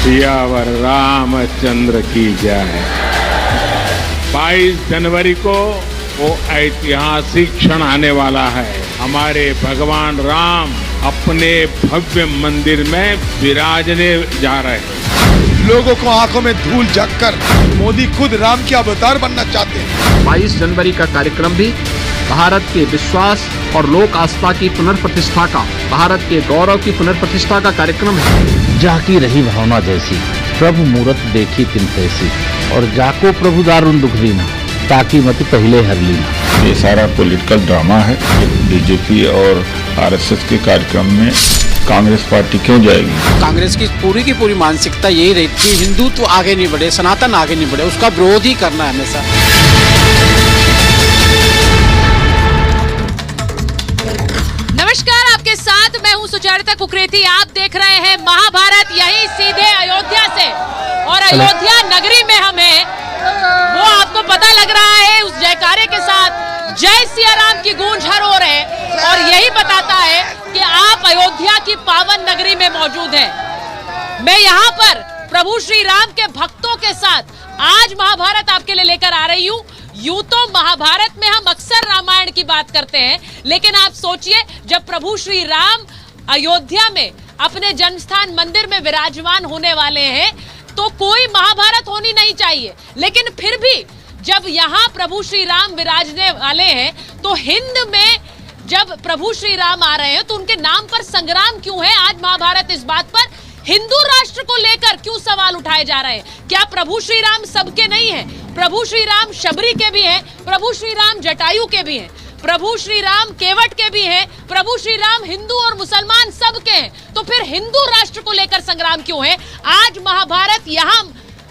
सियावर रामचंद्र की जय। 22 जनवरी को वो ऐतिहासिक क्षण आने वाला है। हमारे भगवान राम अपने भव्य मंदिर में विराजने जा रहे हैं। लोगों को आंखों में धूल झककर मोदी खुद राम के अवतार बनना चाहते हैं। 22 जनवरी का कार्यक्रम भी भारत के विश्वास और लोक आस्था की पुनर्प्रतिष्ठा का, भारत के गौरव की पुनर्प्रतिष्ठा का कार्यक्रम है। जाकी रही भावना जैसी, प्रभु मूरत देखी तिन तैसी, और जाको प्रभु दारुण दुख दीना, ताकि मत पहले हर लीना। ये सारा पॉलिटिकल ड्रामा है। बीजेपी और आरएसएस के कार्यक्रम में कांग्रेस पार्टी क्यों जाएगी? कांग्रेस की पूरी मानसिकता यही रहती है, हिंदुत्व आगे नहीं बढ़े, सनातन आगे नहीं बढ़े, उसका विरोध ही करना है हमेशा। नमस्कार, आपके साथ मैं हूं सुचरिता कुकरेती। आप देख रहे हैं महाभारत, यही सीधे अयोध्या से। और अयोध्या नगरी में हमें वो आपको पता लग रहा है, उस जयकारे के साथ जय सिया राम की गूंज हर ओर है, और यही बताता है कि आप अयोध्या की पावन नगरी में मौजूद हैं। मैं यहाँ पर प्रभु श्री राम के भक्तों के साथ आज महाभारत आपके लिए लेकर आ रही हूँ। यूं तो महाभारत में हम अक्सर रामायण की बात करते हैं, लेकिन आप सोचिए, जब प्रभु श्री राम अयोध्या में अपने जन्मस्थान मंदिर में विराजमान होने वाले हैं, तो कोई महाभारत होनी नहीं चाहिए। लेकिन फिर भी जब यहाँ प्रभु श्री राम विराजने वाले हैं, तो हिंद में जब प्रभु श्री राम आ रहे हैं, तो उनके नाम पर संग्राम क्यों है? आज महाभारत इस बात पर हिंदू राष्ट्र को लेकर क्यों सवाल उठाए जा रहे हैं। क्या प्रभु श्री राम सबके नहीं हैं? प्रभु श्री राम शबरी के भी हैं, प्रभु श्री राम जटायु के भी हैं, प्रभु श्री राम केवट के भी हैं, प्रभु श्री राम हिंदू और मुसलमान सबके हैं। तो फिर हिंदू राष्ट्र को लेकर संग्राम क्यों है? आज महाभारत यहाँ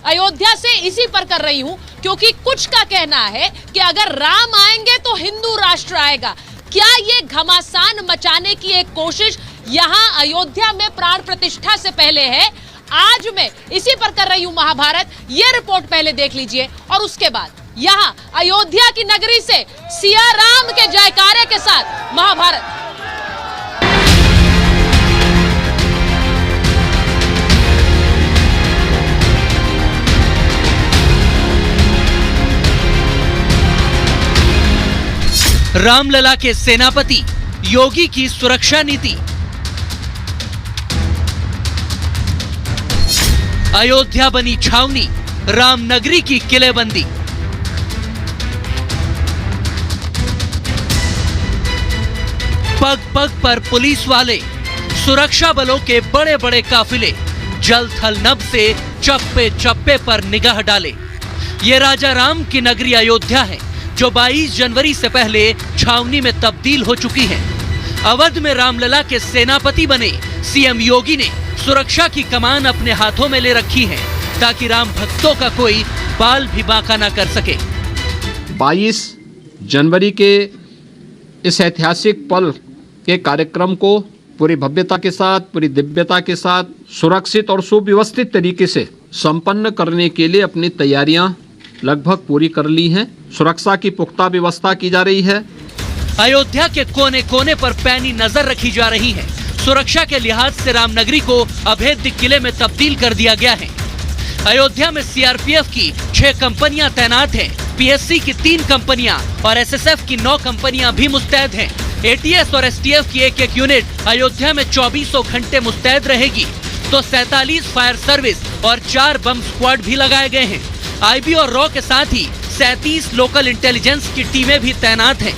अयोध्या से इसी पर कर रही हूँ, क्योंकि कुछ का कहना है कि अगर राम आएंगे तो हिंदू राष्ट्र आएगा। क्या ये घमासान मचाने की एक कोशिश यहाँ अयोध्या में प्राण प्रतिष्ठा से पहले है? आज मैं इसी पर कर रही हूँ महाभारत। ये रिपोर्ट पहले देख लीजिए, और उसके बाद यहाँ अयोध्या की नगरी से सिया राम के जयकारे के साथ महाभारत। रामलला के सेनापति योगी की सुरक्षा नीति। अयोध्या बनी छावनी, रामनगरी की किलेबंदी। पग पग पर पुलिस वाले, सुरक्षा बलों के बड़े बड़े काफिले जल थल नभ से चप्पे चप्पे पर निगाह डाले। ये राजा राम की नगरी अयोध्या है, जो 22 जनवरी से पहले छावनी में तब्दील हो चुकी है। अवध में रामलला के सेनापति बने सीएम योगी ने सुरक्षा की कमान अपने हाथों में ले रखी है, ताकि राम भक्तों का कोई बाल भी बांका ना कर सके। 22 जनवरी के इस ऐतिहासिक पल के कार्यक्रम को पूरी भव्यता के साथ, पूरी दिव्यता के साथ, सुरक्षित और सुव्यवस्थित तरीके से संपन्न करने के लिए अपनी तैयारियां लगभग पूरी कर ली हैं। सुरक्षा की पुख्ता व्यवस्था की जा रही है। अयोध्या के कोने कोने पर पैनी नजर रखी जा रही है। सुरक्षा के लिहाज से रामनगरी को अभेद्य किले में तब्दील कर दिया गया है। अयोध्या में सीआरपीएफ की 6 कंपनियां तैनात हैं, पीएससी की 3 कंपनियां और एसएसएफ की 9 कंपनियां भी मुस्तैद हैं। एटीएस और एसटीएफ की एक यूनिट अयोध्या में 24 घंटे मुस्तैद रहेगी। तो 47 फायर सर्विस और 4 बम स्क्वाड भी लगाए गए हैं। आईबी और रॉ के साथ ही 37 लोकल इंटेलिजेंस की टीमें भी तैनात हैं।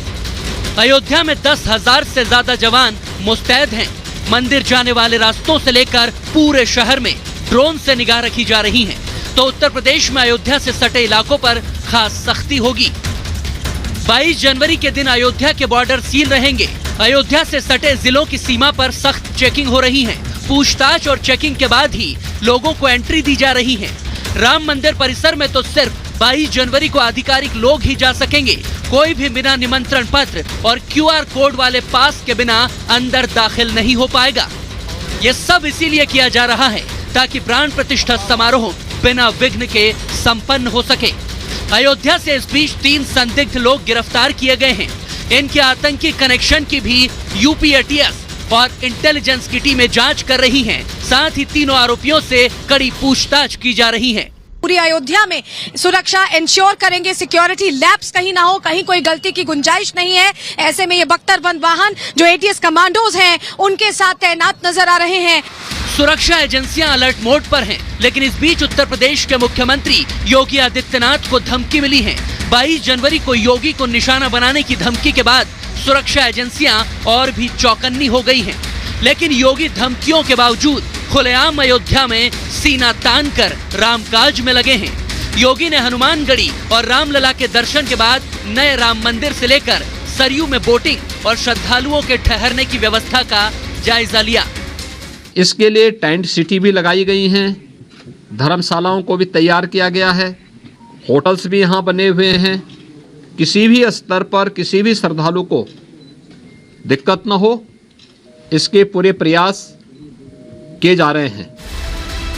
अयोध्या में 10,000 से ज्यादा जवान मुस्तैद हैं। मंदिर जाने वाले रास्तों से लेकर पूरे शहर में ड्रोन से निगाह रखी जा रही है। तो उत्तर प्रदेश में अयोध्या से सटे इलाकों पर खास सख्ती होगी। 22 जनवरी के दिन अयोध्या के बॉर्डर सील रहेंगे। अयोध्या से सटे जिलों की सीमा पर सख्त चेकिंग हो रही है। पूछताछ और चेकिंग के बाद ही लोगों को एंट्री दी जा रही है। राम मंदिर परिसर में तो सिर्फ 22 जनवरी को आधिकारिक लोग ही जा सकेंगे। कोई भी बिना निमंत्रण पत्र और क्यूआर कोड वाले पास के बिना अंदर दाखिल नहीं हो पाएगा। ये सब इसीलिए किया जा रहा है ताकि प्राण प्रतिष्ठा समारोह बिना विघ्न के संपन्न हो सके। अयोध्या से इस बीच 3 संदिग्ध लोग गिरफ्तार किए गए हैं। इनके आतंकी कनेक्शन की भी यूपी एटीएस और इंटेलिजेंस की टीमें जांच कर रही हैं। साथ ही तीनों आरोपियों से कड़ी पूछताछ की जा रही है। पूरी अयोध्या में सुरक्षा इंश्योर करेंगे, सिक्योरिटी लैप्स कहीं ना हो, कहीं कोई गलती की गुंजाइश नहीं है। ऐसे में ये बख्तरबंद वाहन जो एटीएस कमांडोज हैं उनके साथ तैनात नजर आ रहे हैं। सुरक्षा एजेंसियां अलर्ट मोड पर हैं, लेकिन इस बीच उत्तर प्रदेश के मुख्यमंत्री योगी आदित्यनाथ को धमकी मिली है। 22 जनवरी को योगी को निशाना बनाने की धमकी के बाद सुरक्षा एजेंसियां और भी चौकन्नी हो गई हैं। लेकिन योगी धमकियों के बावजूद खुलेआम अयोध्या में सीना तान कर रामकाज में लगे हैं। योगी ने हनुमानगढ़ी और रामलला के दर्शन के बाद नए राम मंदिर से लेकर सरयू में बोटिंग और श्रद्धालुओं के ठहरने की व्यवस्था का जायजा लिया। इसके लिए टेंट सिटी भी लगाई गई हैं, धर्मशालाओं को भी तैयार किया गया है, होटल्स भी यहाँ बने हुए हैं। किसी भी स्तर पर किसी भी श्रद्धालु को दिक्कत न हो, इसके पूरे प्रयास किए जा रहे हैं।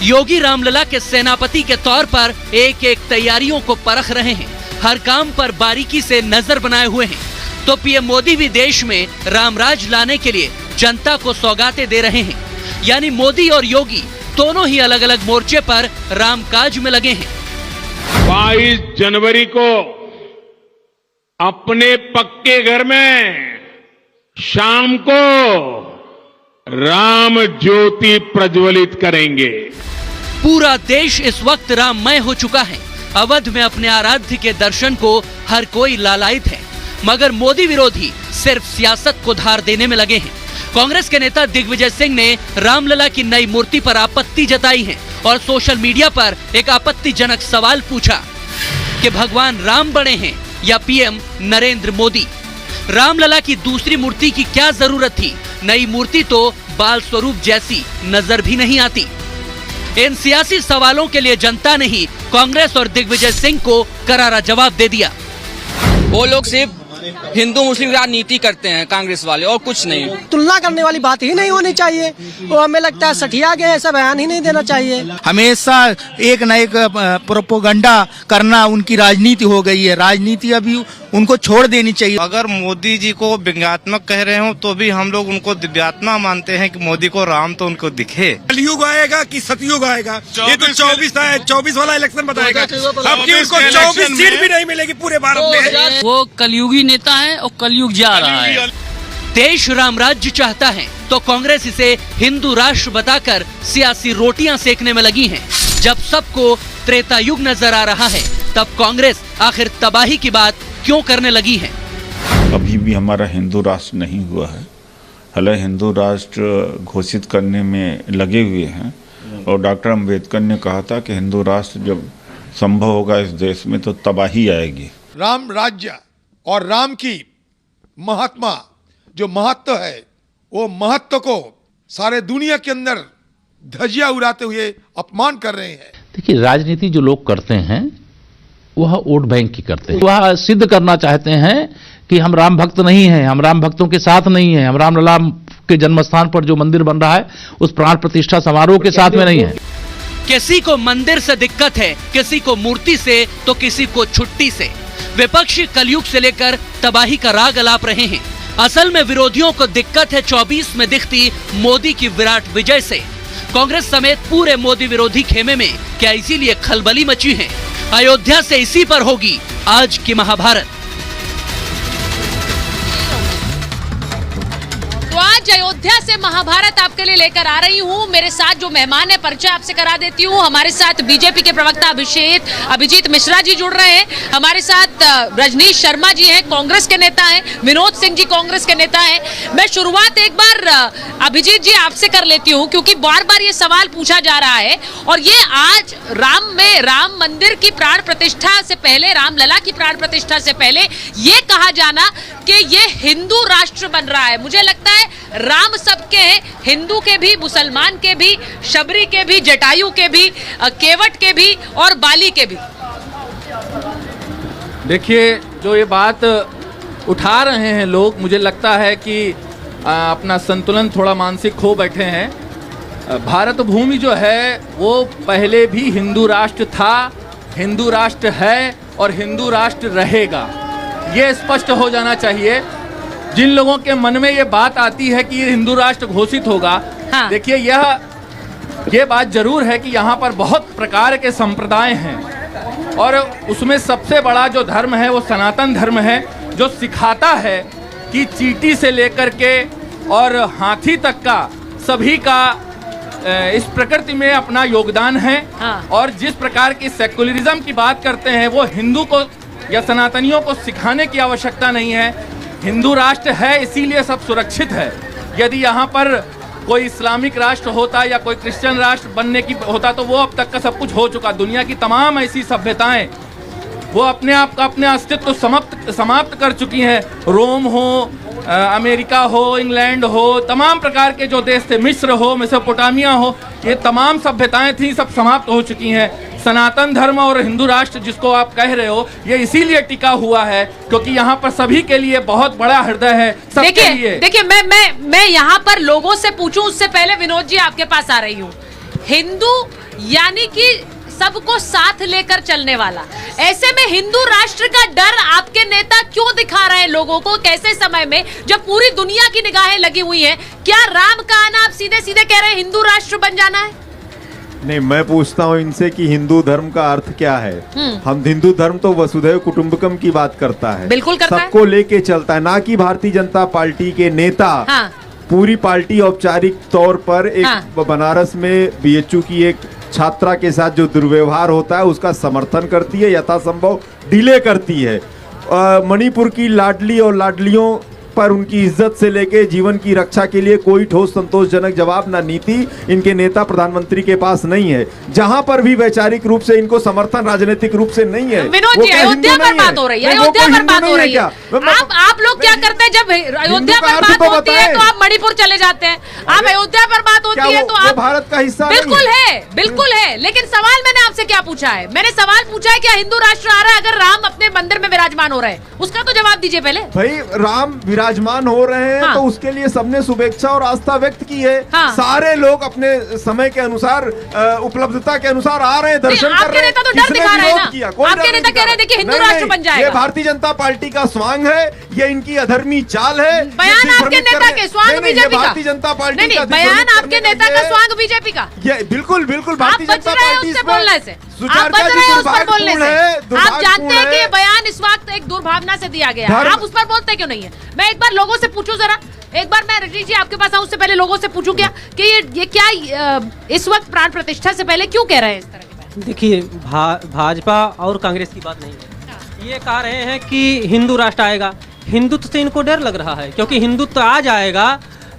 योगी रामलला के सेनापति के तौर पर एक एक तैयारियों को परख रहे हैं, हर काम पर बारीकी से नजर बनाए हुए हैं। तो पीएम मोदी भी देश में रामराज लाने के लिए जनता को सौगातें दे रहे हैं। यानी मोदी और योगी दोनों ही अलग अलग मोर्चे पर रामकाज में लगे हैं। 22 जनवरी को अपने पक्के घर में शाम को राम ज्योति प्रज्वलित करेंगे। पूरा देश इस वक्त राममय हो चुका है। अवध में अपने आराध्य के दर्शन को हर कोई लालायित है, मगर मोदी विरोधी सिर्फ सियासत को धार देने में लगे हैं। कांग्रेस के नेता दिग्विजय सिंह ने रामलला की नई मूर्ति पर आपत्ति जताई है और सोशल मीडिया पर एक आपत्तिजनक सवाल पूछा कि भगवान राम बने हैं या पीएम नरेंद्र मोदी। रामलला की दूसरी मूर्ति की क्या जरूरत थी? नई मूर्ति तो बाल स्वरूप जैसी नजर भी नहीं आती। इन सियासी सवालों के लिए जनता ने ही कांग्रेस और दिग्विजय सिंह को करारा जवाब दे दिया। वो लोग सिर्फ हिंदू मुस्लिम राजनीति करते हैं, कांग्रेस वाले, और कुछ नहीं। तुलना करने वाली बात ही नहीं होनी चाहिए। वो हमें लगता है सठिया गए, ऐसा बयान ही नहीं देना चाहिए। हमेशा एक न एक प्रोपोगंडा करना उनकी राजनीति हो गई है। राजनीति अभी उनको छोड़ देनी चाहिए। अगर मोदी जी को व्यंग्यात्मक कह रहे हो तो भी हम लोग उनको दिव्यात्मा मानते हैं कि मोदी को राम तो उनको दिखे। कलयुग आएगा कि सतयुग आएगा, ये तो 24 वाला इलेक्शन बताएगा। अब की उनको 24 सीट भी नहीं मिलेगी पूरे भारत में। वो कलयुगी नेता है और कलयुग जा रहा है। देश राम राज्य चाहता है तो कांग्रेस इसे हिंदू राष्ट्र बताकर सियासी रोटियां सेकने में लगी है। जब सबको त्रेता युग नजर आ रहा है, तब कांग्रेस आखिर तबाही की बात क्यों करने लगी है? अभी भी हमारा हिंदू राष्ट्र नहीं हुआ है। हालांकि हिंदू राष्ट्र घोषित करने में लगे हुए हैं और डॉक्टर अंबेडकर ने कहा था कि हिंदू राष्ट्र जब संभव होगा इस देश में तो तबाही आएगी। राम राज्य और राम की महात्मा जो महत्व है, वो महत्व को सारे दुनिया के अंदर धजिया उड़ाते हुए अपमान कर रहे हैं। देखिए, राजनीति जो लोग करते हैं वह वोट बैंक की करते हैं। वह सिद्ध करना चाहते हैं कि हम राम भक्त नहीं हैं, हम राम भक्तों के साथ नहीं हैं, हम रामलला के जन्म स्थान पर जो मंदिर बन रहा है उस प्राण प्रतिष्ठा समारोह के साथ में नहीं है। किसी को मंदिर से दिक्कत है, किसी को मूर्ति से, तो किसी को छुट्टी से। विपक्षी कलयुग से लेकर तबाही का राग अलाप रहे हैं। असल में विरोधियों को दिक्कत है 24 में दिखती मोदी की विराट विजय से। कांग्रेस समेत पूरे मोदी विरोधी खेमे में क्या इसीलिए खलबली मची है? अयोध्या से इसी पर होगी आज की महाभारत। तो आज अयोध्या से महाभारत आपके लिए लेकर आ रही हूँ। मेरे साथ जो मेहमान है, परिचय आपसे करा देती हूँ। हमारे साथ बीजेपी के प्रवक्ता अभिजीत मिश्रा जी जुड़ रहे हैं। हमारे साथ रजनीश शर्मा जी हैं, कांग्रेस के नेता हैं। विनोद सिंह जी कांग्रेस के नेता हैं। मैं शुरुआत एक बार अभिजीत जी आपसे कर लेती हूँ, क्योंकि बार बार ये सवाल पूछा जा रहा है और ये आज राम मंदिर की प्राण प्रतिष्ठा से पहले, रामलला की प्राण प्रतिष्ठा से पहले ये कहा जाना कि ये हिंदू राष्ट्र बन रहा है। मुझे लगता है राम सबके हैं, हिंदू के भी, मुसलमान के भी, शबरी के भी, जटायु के भी, केवट के भी और बाली के भी। देखिए, जो ये बात उठा रहे हैं लोग, मुझे लगता है कि अपना संतुलन थोड़ा मानसिक खो बैठे हैं। भारत भूमि जो है वो पहले भी हिंदू राष्ट्र था, हिंदू राष्ट्र है और हिंदू राष्ट्र रहेगा। ये स्पष्ट हो जाना चाहिए। जिन लोगों के मन में ये बात आती है कि ये हिंदू राष्ट्र घोषित होगा, देखिए ये बात जरूर है कि यहाँ पर बहुत प्रकार के संप्रदाय हैं और उसमें सबसे बड़ा जो धर्म है वो सनातन धर्म है, जो सिखाता है कि चींटी से लेकर के और हाथी तक का सभी का इस प्रकृति में अपना योगदान है। और जिस प्रकार की सेकुलरिज्म की बात करते हैं वो हिंदू को या सनातनियों को सिखाने की आवश्यकता नहीं है। हिंदू राष्ट्र है इसीलिए सब सुरक्षित है। यदि यहाँ पर कोई इस्लामिक राष्ट्र होता या कोई क्रिश्चियन राष्ट्र बनने की होता तो वो अब तक का सब कुछ हो चुका। दुनिया की तमाम ऐसी सभ्यताएं वो अपने आप का अपने अस्तित्व समाप्त कर चुकी हैं। रोम हो, अमेरिका हो, इंग्लैंड हो, तमाम प्रकार के जो देश थे, मिस्र हो, मेसोपोटामिया हो, ये तमाम सभ्यताएं थी, सब समाप्त हो चुकी हैं। सनातन धर्म और हिंदू राष्ट्र जिसको आप कह रहे हो ये इसीलिए टिका हुआ है क्योंकि यहाँ पर सभी के लिए बहुत बड़ा हृदय है, सबके लिए। देखिए मैं यहाँ पर लोगों से पूछूं उससे पहले विनोद जी आपके पास आ रही हूँ। हिंदू यानी कि सबको साथ लेकर चलने वाला, ऐसे में हिंदू राष्ट्र का डर आपके नेता क्यों दिखा रहे हैं लोगों को? कैसे समय में जब पूरी दुनिया की निगाहें लगी हुई हैं, क्या राम का आना आप सीधे सीधे कह रहे हैं हिंदू राष्ट्र बन जाना है? नहीं, मैं पूछता हूँ इनसे कि हिंदू धर्म का अर्थ क्या है। हम हिंदू धर्म तो वसुधैव कुटुंबकम की बात करता है, बिल्कुल करता है, सबको लेके चलता है, ना कि भारतीय जनता पार्टी के नेता। पूरी पार्टी औपचारिक तौर पर एक बनारस में बीएचयू की एक छात्रा के साथ जो दुर्व्यवहार होता है उसका समर्थन करती है, यथासंभव डिले करती है। मणिपुर की लाडली और लाडलियों पर उनकी इज्जत से लेके जीवन की रक्षा के लिए कोई ठोस संतोषजनक जवाब ना नीति इनके नेता प्रधानमंत्री के पास नहीं है। जहां पर भी वैचारिक रूप से इनको समर्थन राजनीतिक रूप से नहीं है। विनोद जी, अयोध्या पर बात हो रही है, अयोध्या पर बात हो रही है। आप लोग क्या करते हैं जब अयोध्या पर बात होती है तो आप मणिपुर चले जाते हैं, आप अयोध्या पर बात होती है तो आप भारत का हिस्सा। बिल्कुल है, बिल्कुल है, लेकिन सवाल मैंने आपसे क्या पूछा है? मैंने सवाल पूछा है क्या हिंदू राष्ट्र आ रहा है अगर राम अपने मंदिर में विराजमान हो रहे हैं? उसका तो जवाब दीजिए पहले। भाई राम विराजमान हो रहे हैं तो उसके लिए सबने शुभेच्छा और आस्था व्यक्त की है। सारे लोग अपने समय के अनुसार उपलब्धता के अनुसार आ रहे हैं, दर्शन कर रहे हैं। आपके नेता तो डर दिखा रहे हैं ना, आपके नेता कह रहे हैं देखिए हिंदू राष्ट्र बन जाएगा। ये भारतीय जनता पार्टी का स्वांग है, ये इनकी अधर्मी चाल है। बयान आपके नेता के, स्वांग बीजेपी का। भारतीय जनता पार्टी का बयान आपके नेता का, स्वांग बीजेपी का। ये बिल्कुल बिल्कुल भारतीय जनता पार्टी से बोलने से आप बच रहे हैं, उस पर बोलने से। आप जानते हैं कि ये बयान इस वक्त एक दुर्भावना से दिया गया है, आप उस पर बोलते क्यों नहीं है? मैं एक बार लोगों से पूछूं जरा, एक बार मैं रजनीश जी आपके पास आऊं उससे पहले लोगों से पूछूं क्या कि ये क्या इस वक्त प्राण प्रतिष्ठा से पहले क्यों कह रहे हैं इस तरह की बात? देखिए भाजपा और कांग्रेस की बात नहीं है। ये कह रहे हैं कि हिंदू राष्ट्र आएगा, हिंदुत्व से इनको डर लग रहा है क्योंकि हिंदुत्व आ जाएगा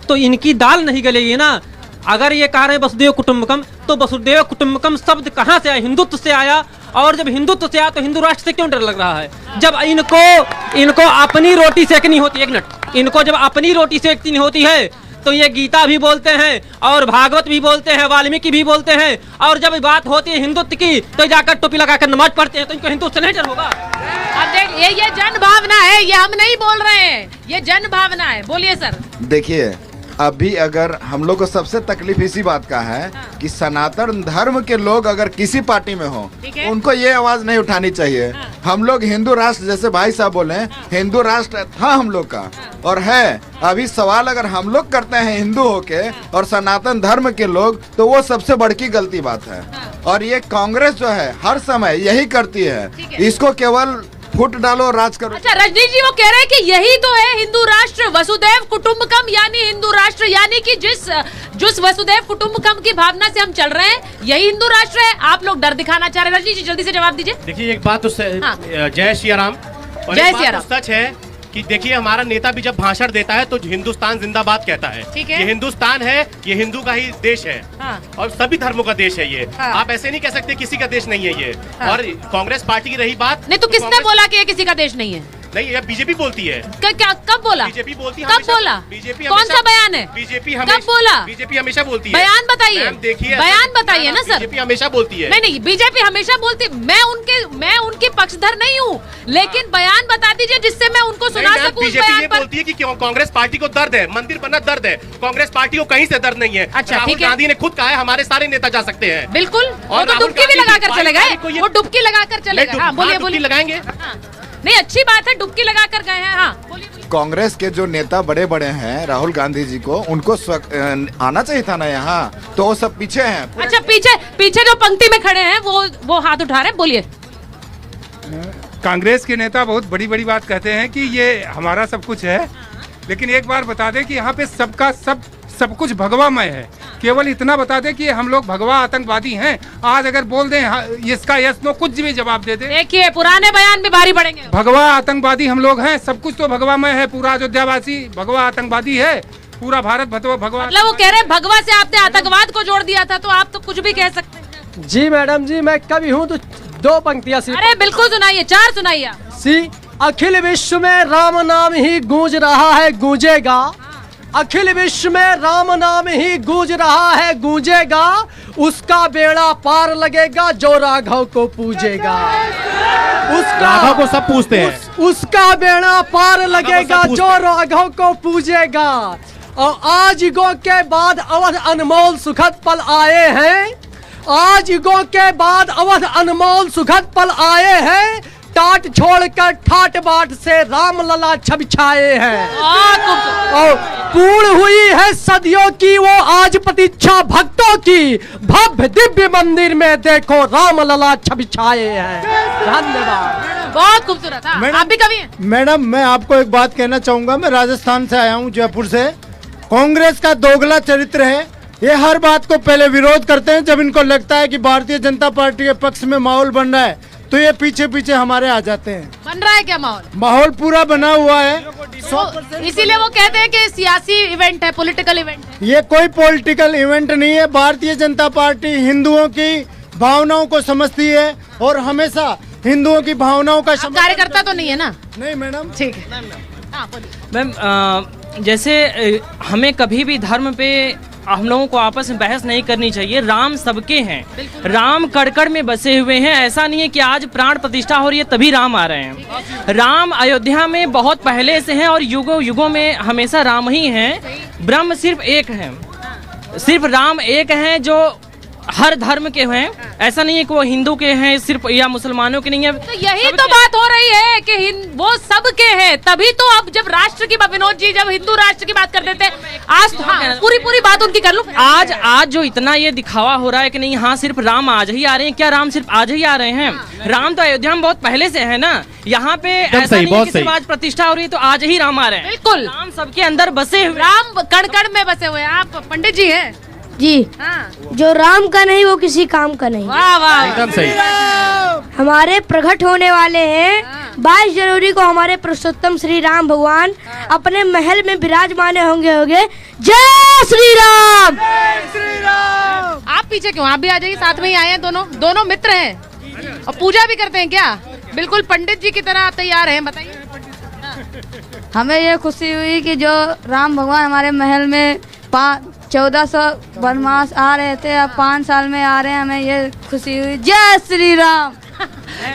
तो इनकी दाल नहीं गलेगी ना। अगर ये कह रहे हैं वसुदेव कुटुंबकम तो वसुदेव कुटुंबकम शब्द कहाँ से आया? हिंदुत्व से आया। और जब हिंदुत्व से आया तो हिंदू राष्ट्र से क्यों डर लग रहा है? जब इनको अपनी रोटी सेकनी होती है, एक मिनट, इनको जब अपनी रोटी सेकनी होती है तो ये गीता भी बोलते हैं और भागवत भी बोलते हैं, वाल्मीकि भी बोलते हैं। और जब बात होती है हिंदुत्व की तो जाकर टोपी लगाकर नमाज पढ़ते हैं, तो इनको हिंदुत्व से नहीं डर होगा। अब देख ये जन भावना है, ये हम नहीं बोल रहे हैं, ये जन भावना है। बोलिए सर। देखिए अभी अगर हम लोग को सबसे तकलीफ इसी बात का है कि सनातन धर्म के लोग अगर किसी पार्टी में हो उनको ये आवाज नहीं उठानी चाहिए। हम लोग हिंदू राष्ट्र, जैसे भाई साहब बोले, हिंदू राष्ट्र था हम लोग का और है। अभी सवाल अगर हम लोग करते हैं हिंदू होके और सनातन धर्म के लोग, तो वो सबसे बड़ी गलती बात है। और ये कांग्रेस जो है हर समय यही करती है, इसको केवल फुट डालो, राज करो। अच्छा रजनीश जी वो कह रहे हैं कि यही तो है हिंदू राष्ट्र, वसुदैव कुटुंबकम यानी हिंदू राष्ट्र, यानी कि जिस वसुदैव कुटुंबकम की भावना से हम चल रहे हैं यही हिंदू राष्ट्र है। आप लोग डर दिखाना चाह रहे हैं। रजनीश जी जल्दी से जवाब दीजिए। देखिए एक बात तो जय श्री राम, और जय श्री राम। सच है कि देखिए हमारा नेता भी जब भाषण देता है तो हिंदुस्तान जिंदाबाद कहता है। ये हिंदुस्तान है, ये हिंदू का ही देश है और सभी धर्मों का देश है ये। आप ऐसे नहीं कह सकते किसी का देश नहीं है ये। और कांग्रेस पार्टी की रही बात, नहीं तो किसने बोला कि ये किसी का देश नहीं है? नहीं, ये बीजेपी बोलती है। क्या कब बोला? बीजेपी बोलती है। कब बोला? बीजेपी कौन सा बयान है? बीजेपी कब बोला? बीजेपी हमेशा बोलती है। बयान बताइए, देखिए बयान बताइए ना सर। बीजेपी हमेशा बोलती है। नहीं बीजेपी हमेशा बोलती, मैं उनकी पक्षधर नहीं हूँ, लेकिन बयान बता दीजिए जिससे मैं उनको सुना सकूं। बीजेपी ये बोलती है कि कांग्रेस पार्टी को दर्द है, मंदिर बनना दर्द है, कांग्रेस पार्टी को कहीं से दर्द नहीं है। अच्छा राहुल गांधी ने खुद कहा है हमारे सारे नेता जा सकते हैं। बिल्कुल, और तो डुबकी भी लगाकर चले गए, वो डुबकी लगाकर चले गए। बोलिए बोलिए। लगाएंगे नहीं, अच्छी बात है, डुबकी लगा कर गए हैं। हाँ बोलिए। कांग्रेस के जो नेता बड़े बड़े हैं, राहुल गांधी जी को, उनको आना चाहिए था ना यहाँ, तो वो सब पीछे हैं। अच्छा, पीछे जो पंक्ति में खड़े हैं वो हाथ उठा रहे हैं, बोलिए। कांग्रेस के नेता बहुत बड़ी बड़ी बात कहते हैं कि ये हमारा सब कुछ है, लेकिन एक बार बता दें कि यहाँ पे सबका सब कुछ भगवामय है। केवल इतना बता दें कि हम लोग भगवा आतंकवादी हैं। आज अगर बोल दें इसका यस नो, कुछ भी जवाब दे दें। देखिए, पुराने बयान भी भारी पड़ेंगे। भगवा आतंकवादी हम लोग हैं, सब कुछ तो भगवामय है। पूरा अयोध्यावासी भगवा आतंकवादी है, पूरा भारत भगवा। मतलब वो कह रहे हैं भगवा से आपने आतंकवाद को जोड़ दिया था, तो आप तो कुछ भी कह सकते हैं। जी मैडम जी, मैं कवि हूँ तो 2 पंक्तियाँ। अरे बिल्कुल सुनाइए, 4 सुनाइए। सी अखिल विश्व में राम नाम ही गूंज रहा है, गूंजेगा। अखिल विश्व में राम नाम ही गूंज रहा है, गूंजेगा। उसका बेड़ा पार लगेगा जो राघव को पूजेगा। राघव को सब पूछते हैं। उसका बेड़ा पार लगेगा जो राघव को पूजेगा। और आज युगों के बाद अवध अनमोल सुखद पल आए हैं। आज युगों के बाद अवध अनमोल सुखद पल आए हैं। टाट छोड़कर ठाट बाट से राम लला छब छाए हैं। और पूर्ण हुई है सदियों की वो आज प्रतीक्षा भक्तों की। भव्य दिव्य मंदिर में देखो राम लला छब छाए हैं। धन्यवाद। बहुत खूबसूरत। आप भी कवि हैं? मैडम, मैं आपको एक बात कहना चाहूंगा। मैं राजस्थान से आया हूं, जयपुर से। कांग्रेस का दोगला चरित्र है। ये हर बात को पहले विरोध करते हैं, जब इनको लगता है कि भारतीय जनता पार्टी के पक्ष में माहौल बन रहा है तो ये पीछे पीछे हमारे आ जाते हैं। बन रहा है क्या माहौल? माहौल पूरा बना हुआ है। इसीलिए वो कहते हैं कि सियासी इवेंट है, पॉलिटिकल इवेंट है। ये कोई पॉलिटिकल इवेंट नहीं है। भारतीय जनता पार्टी हिंदुओं की भावनाओं को समझती है और हमेशा हिंदुओं की भावनाओं का कार्यकर्ता तो नहीं है ना? नहीं मैडम। ठीक है मैम, जैसे हमें कभी भी धर्म पे हम लोगों को आपस में बहस नहीं करनी चाहिए। राम सबके हैं, राम कड़कड़ में बसे हुए हैं। ऐसा नहीं है कि आज प्राण प्रतिष्ठा हो रही है तभी राम आ रहे हैं। राम अयोध्या में बहुत पहले से हैं और युगों युगों में हमेशा राम ही हैं। ब्रह्म सिर्फ एक है, सिर्फ राम एक हैं जो हर धर्म के हैं। ऐसा नहीं है कि वो हिंदू के हैं सिर्फ या मुसलमानों के नहीं है। तो यही तो बात हो रही है कि वो सब के हैं, तभी तो अब जब राष्ट्र की विनोद जी जब हिंदू राष्ट्र की बात कर देते हैं, आज पूरी बात उनकी कर लूं। आज जो इतना ये दिखावा हो रहा है कि नहीं, हाँ सिर्फ राम आज ही आ रहे हैं। क्या राम सिर्फ आज ही आ रहे हैं? राम तो अयोध्या में बहुत पहले से है ना। यहाँ पे ऐसा नहीं है कि सिर्फ आज प्रतिष्ठा हो रही है तो आज ही राम आ रहे हैं। बिल्कुल, राम सबके अंदर बसे हुए, राम कण में बसे हुए। आप पंडित जी हैं जी। जो राम का नहीं वो किसी काम का नहीं। वाह वाह, एकदम सही। हमारे प्रकट होने वाले हैं 22 जनवरी को। हमारे पुरुषोत्तम श्री राम भगवान अपने महल में विराजमान होंगे। जय श्री राम। आप पीछे क्यों? आप भी आ जाइए, साथ में ही आए हैं। दोनों मित्र हैं और पूजा भी करते हैं क्या? बिल्कुल पंडित जी की तरह तैयार हैं। बताइए। हमें ये खुशी हुई कि जो राम भगवान हमारे महल में 1400 वनवास आ रहे थे, अब 5 साल में आ रहे हैं। हमें ये खुशी हुई। जय श्री राम।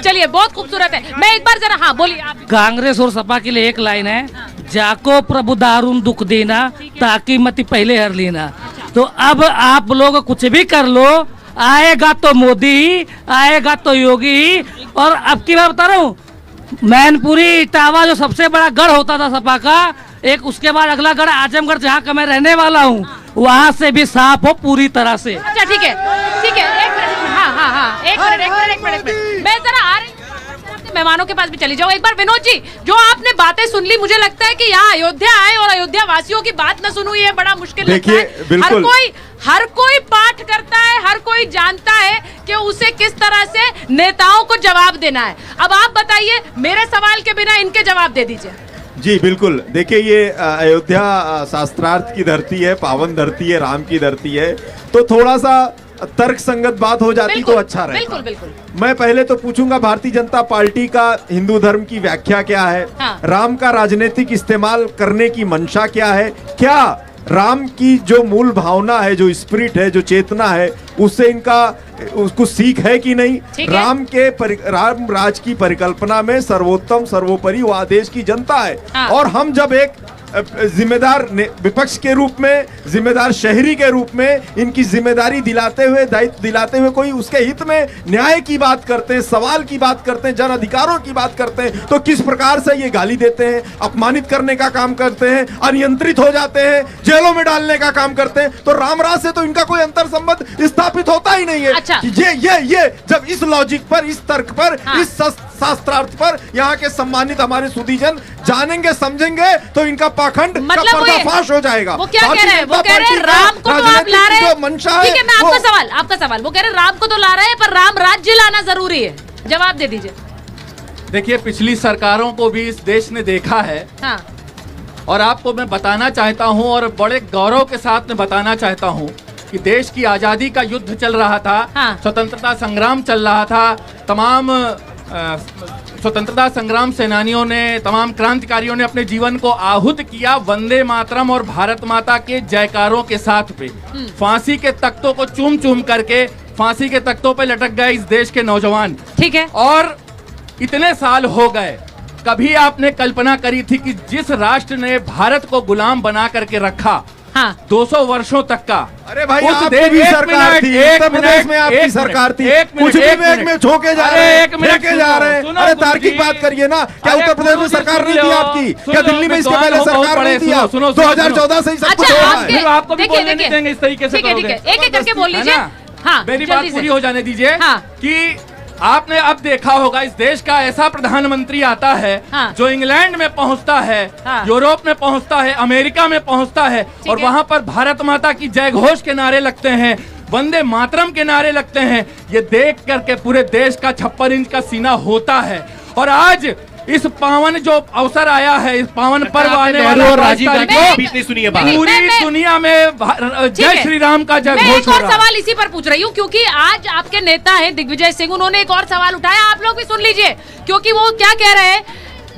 चलिए, बहुत खूबसूरत है। मैं एक बार जरा, हाँ बोलिए आप। कांग्रेस और सपा के लिए एक लाइन है, जाको प्रभु दारुण दुख देना ताकि मति पहले हर लेना। तो अब आप लोग कुछ भी कर लो, आएगा तो मोदी, आएगा तो योगी। और अब की बात बता रहा हूँ, मैनपुरी इटावा जो सबसे बड़ा गढ़ होता था सपा का, एक उसके बाद अगला गढ़ आजमगढ़ जहाँ का मैं रहने वाला हूँ, वहाँ से भी साफ हो पूरी तरह से। अच्छा ठीक है, एक मिनट। हाँ, एक मिनट। मैं जरा आ रही हूँ, मेहमानों के पास भी चली जाओ। एक बार विनोद जी, जो आपने बातें सुन ली, मुझे लगता है कि यहाँ अयोध्या आए और अयोध्या वासियों की बात न सुनू, ये बड़ा मुश्किल लगता है। हर कोई पाठ करता है, हर कोई जानता है कि उसे किस तरह से नेताओं को जवाब देना है। अब आप बताइए, मेरे सवाल के बिना इनके जवाब दे दीजिए। जी बिल्कुल। देखिए, ये अयोध्या शास्त्रार्थ की धरती है, पावन धरती है, राम की धरती है, तो थोड़ा सा तर्क संगत बात हो जाती तो अच्छा रहेगा। बिल्कुल। मैं पहले तो पूछूंगा, भारतीय जनता पार्टी का हिंदू धर्म की व्याख्या क्या है? हाँ। राम का राजनीतिक इस्तेमाल करने की मंशा क्या है? क्या राम की जो मूल भावना है, जो स्पिरिट है, जो चेतना है, उससे इनका उसको सीख है कि नहीं? राम राज की परिकल्पना में सर्वोत्तम सर्वोपरि वो देश की जनता है। हाँ। और हम जब एक जिम्मेदार विपक्ष के रूप में, जिम्मेदार शहरी के रूप में इनकी जिम्मेदारी दिलाते हुए, दायित्व दिलाते हुए कोई उसके हित में न्याय की बात करते हैं, सवाल की बात करते हैं, जन अधिकारों की बात करते हैं, तो किस प्रकार से ये गाली देते हैं, अपमानित करने का काम करते हैं, अनियंत्रित हो जाते हैं, जेलों में डालने का काम करते हैं। तो रामराज से तो इनका कोई अंतर संबंध स्थापित होता ही नहीं है। अच्छा। ये जब इस लॉजिक पर, इस तर्क पर, इस शास्त्रार्थ पर यहाँ के सम्मानित हमारे सुधीजन जानेंगे, समझेंगे, तो इनका पाखंड का पर्दाफाश हो जाएगा। वो क्या कह रहे हैं? वो कह रहे हैं राम को तो आप ला रहे हैं, ठीक है, मैं आपका सवाल, वो कह रहे हैं राम को तो ला रहे हैं पर राम राज्य लाना जरूरी है। जवाब दे दीजिए। देखिए, पिछली सरकारों को भी इस देश ने देखा है। हाँ। और आपको मैं बताना चाहता हूं, और बड़े गौरव के साथ मैं बताना चाहता हूं कि देश की आजादी का युद्ध चल रहा था। हाँ। स्वतंत्रता संग्राम चल रहा था। तमाम स्वतंत्रता संग्राम सेनानियों ने, तमाम क्रांतिकारियों ने अपने जीवन को आहुत किया वंदे मातरम और भारत माता के जयकारों के साथ पे। फांसी के तख्तों को चूम चूम करके फांसी के तख्तों पे लटक गए इस देश के नौजवान। ठीक है। और इतने साल हो गए, कभी आपने कल्पना करी थी कि जिस राष्ट्र ने भारत को गुलाम बना करके रखा, हाँ। 200 वर्षों तक का, अरे भाई आपकी भी सरकार थी, उत्तर प्रदेश में आपकी सरकार थी, कुछ भी बैग में झोंके जा रहे हैं, फेंके जा रहे हैं। अरे तार्किक बात करिए ना, क्या उत्तर प्रदेश में सरकार नहीं थी आपकी? क्या दिल्ली में इसके पहले सरकार नहीं थी? 2014 से ही सब कुछ हो रहा है। आपको भी बोलने नहीं देंगे इस तरीके से। एक-एक करके बोल लीजिए। हाँ, मेरी बात पूरी हो जाने दीजिए। कि आपने अब देखा होगा, इस देश का ऐसा प्रधानमंत्री आता है जो इंग्लैंड में पहुंचता है, यूरोप में पहुंचता है, अमेरिका में पहुंचता है, और वहां पर भारत माता की जय घोष के नारे लगते हैं, वंदे मातरम के नारे लगते हैं। ये देख करके पूरे देश का 56 इंच का सीना होता है। और आज इस पावन जो अवसर आया है, इस पावन पर्व आने वाला है, राजीव गांधी की सुनिए बात। पूरी दुनिया में जय श्री राम का जय घोष हो रहा है। मैं एक और सवाल इसी पर पूछ रही हूँ, क्योंकि आज आपके नेता हैं दिग्विजय सिंह, उन्होंने एक और सवाल उठाया, आप लोग भी सुन लीजिए। क्योंकि वो क्या कह रहे हैं,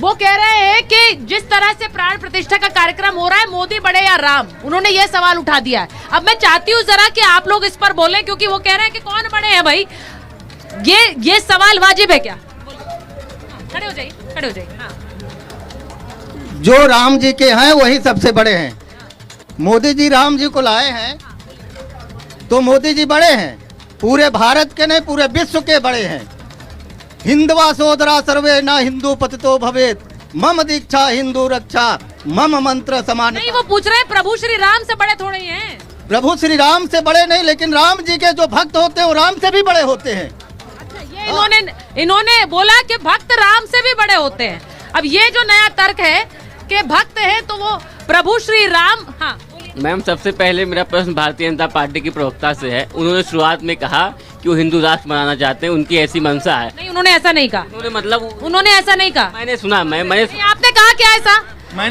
वो कह रहे हैं कि जिस तरह से प्राण प्रतिष्ठा का कार्यक्रम हो रहा है, मोदी बड़े या राम, उन्होंने ये सवाल उठा दिया है। अब मैं चाहती हूँ जरा कि आप लोग इस पर बोलें, क्योंकि वो कह रहे हैं कि कौन बड़े हैं भाई, ये सवाल वाजिब है क्या? खड़े हो जाइए, खड़े हो जाइए। हाँ। जो राम जी के हैं वही सबसे बड़े हैं। मोदी जी राम जी को लाए हैं तो मोदी जी बड़े हैं, पूरे भारत के नहीं पूरे विश्व के बड़े हैं। हिंदवा सोदरा सर्वे न हिंदू पतितो भवेत, मम दीक्षा हिंदू रक्षा, मम मंत्र समान। नहीं, वो पूछ रहे हैं प्रभु श्री राम से बड़े थोड़े ही हैं। प्रभु श्री राम से बड़े नहीं, लेकिन राम जी के जो भक्त होते हैं वो राम से भी बड़े होते हैं। इन्होंने बोला कि भक्त राम से भी बड़े होते हैं। अब ये जो नया तर्क है कि भक्त है तो वो प्रभु श्री राम। हाँ मैम, सबसे पहले मेरा प्रश्न भारतीय जनता पार्टी की प्रवक्ता से है। उन्होंने शुरुआत में कहा कि वो हिंदू राष्ट्र बनाना चाहते हैं, उनकी ऐसी मंशा है। नहीं, उन्होंने ऐसा नहीं कहा। उन्होंने ऐसा नहीं कहा। मैंने सुना। आपने कहा क्या ऐसा?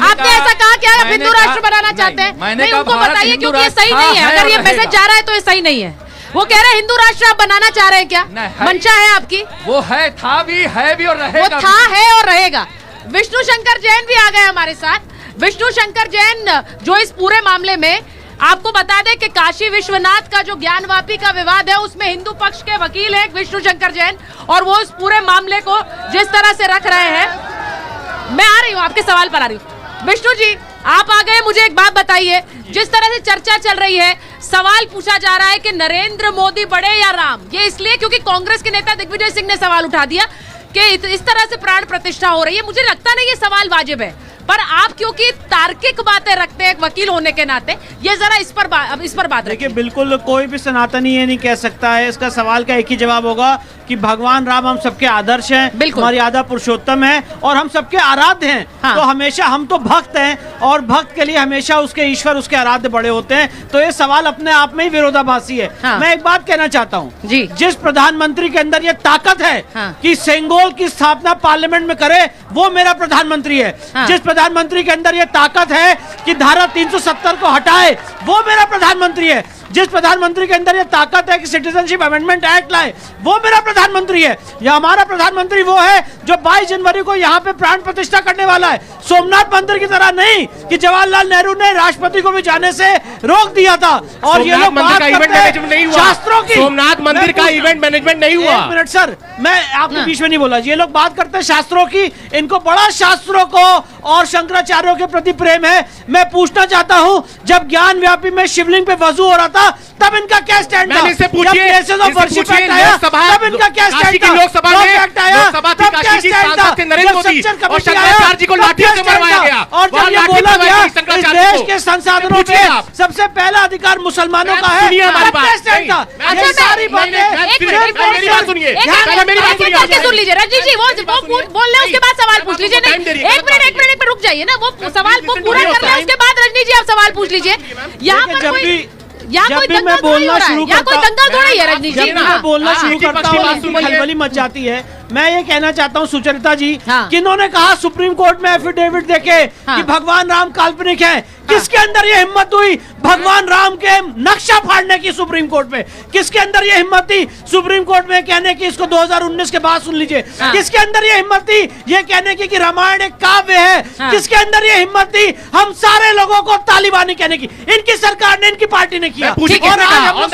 आपने ऐसा कहा क्या आप हिंदू राष्ट्र बनाना चाहते हैं? नहीं, उनको बताइए, क्योंकि ये सही नहीं है। अगर ये मैसेज जा रहा है तो ये सही नहीं है। वो कह रहे हैं हिंदू राष्ट्र आप बनाना चाह रहे हैं क्या? मंशा है आपकी? वो है, था भी, है भी और रहेगा। वो था, है और रहेगा। विष्णु शंकर जैन भी आ गए हमारे साथ। विष्णु शंकर जैन जो इस पूरे मामले में, आपको बता दें कि काशी विश्वनाथ का जो ज्ञानवापी का विवाद है उसमें हिंदू पक्ष के वकील है विष्णु शंकर जैन, और वो इस पूरे मामले को जिस तरह से रख रहे हैं। मैं आ रही हूँ, आपके सवाल पर आ रही हूँ। विष्णु जी आप आ गए, मुझे एक बात बताइए, जिस तरह से चर्चा चल रही है, सवाल पूछा जा रहा है कि नरेंद्र मोदी बड़े या राम। ये इसलिए क्योंकि कांग्रेस के नेता दिग्विजय सिंह ने सवाल उठा दिया कि इस तरह से प्राण प्रतिष्ठा हो रही है। मुझे लगता नहीं ये सवाल वाजिब है, पर आप क्योंकि तार्किक बातें रखते हैं वकील होने के नाते, ये जरा इस पर बात देखिए। बिल्कुल कोई भी सनातनी ये नहीं कह सकता है। इसका सवाल का एक ही जवाब होगा कि भगवान राम हम सबके आदर्श हैं, मर्यादा पुरुषोत्तम है और हम सबके आराध्य हैं। हाँ। तो हमेशा हम तो भक्त हैं और भक्त के लिए हमेशा उसके ईश्वर, उसके आराध्य बड़े होते हैं। तो ये सवाल अपने आप में ही विरोधाभासी है। हाँ। मैं एक बात कहना चाहता हूँ, जिस प्रधानमंत्री के अंदर ये ताकत है कि सेंगोल की स्थापना पार्लियामेंट में करे, वो मेरा प्रधानमंत्री है। जिस प्रधानमंत्री के अंदर ये ताकत है कि धारा 370 को हटाए, वो मेरा प्रधानमंत्री है। जिस प्रधानमंत्री के अंदर ये ताकत है कि सिटीजनशिप अमेंडमेंट एक्ट लाए, वो मेरा प्रधानमंत्री है। या हमारा प्रधानमंत्री वो है जो 22 जनवरी को यहाँ पे प्राण प्रतिष्ठा करने वाला है। सोमनाथ मंदिर की तरह नहीं कि जवाहरलाल नेहरू ने राष्ट्रपति को भी जाने से रोक दिया था। और ये लोग बात करते हैं शास्त्रों की। सोमनाथ मंदिर का इवेंट मैनेजमेंट नहीं हुआ। एक मिनट सर, मैं आपके बीच में नहीं बोला। ये लोग बात करते हैं शास्त्रों की, इनको बड़ा शास्त्रों को और शंकराचार्यों के प्रति प्रेम है। मैं पूछना चाहता हूं, जब ज्ञान व्यापी में शिवलिंग पे वजू हो रहा था तब इनका क्या स्टैंड था? तब इनका क्या स्टैंड था? लोकसभा नरेंद्र मोदी और शंकराचार्य जी को लाठियों से मरवाया गया। और जब ये बोला गया इस देश के संसाधनों पे सबसे पहला अधिकार मुसलमानों का है, तब क्या स्टैंड था? सारी बातें मेरी बात सुनिए, सुन लीजिए रजनीश जी, वो बोल रहे हैं, उसके बाद सवाल पूछ लीजिए। एक मिनट रुक जाइए ना, वो सवाल को पूरा कर रहे हैं, उसके बाद रजनीश जी आप सवाल पूछ लीजिए। यहाँ पर कोई दंगल थोड़ी हो रहा है, यहाँ कोई दंगल थोड़ी है रजनीश जी। मैं बोलना शुरू करता हूँ खलबली मच जाती है। मैं ये कहना चाहता हूँ सुचरिता जी, कि इन्होंने कहा सुप्रीम कोर्ट में एफिडेविट देके कि भगवान राम काल्पनिक है। किसके अंदर ये हिम्मत हुई भगवान राम के नक्शा फाड़ने की सुप्रीम कोर्ट में? किसके अंदर ये हिम्मत थी सुप्रीम कोर्ट में कहने की इसको 2019 के बाद सुन लीजिए? किसके अंदर ये हिम्मत थी ये कहने की कि रामायण एक काव्य है? किसके अंदर ये हिम्मत थी हम सारे लोगों को तालिबानी कहने की? इनकी सरकार ने, इनकी पार्टी ने किया। ठीक है, वो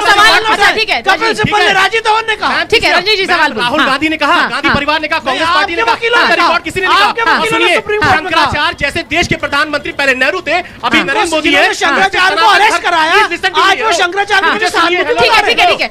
सवाल ठीक है, कपिल सिब्बल ने, राजीव धवन ने कहा। ठीक है रजनीश जी सवाल, राहुल गांधी ने कहा, गांधी परिवार ने कहा, कांग्रेस पार्टी ने कहा, रिकॉर्ड किसी ने नहीं कहा। सुनिए, शंकराचार्य जैसे देश के प्रधानमंत्री पहले नेहरू थे, अभी नरेंद्र मोदी है। शंकराचार्य को अरेस्ट कराया, आज वो शंकराचार्य को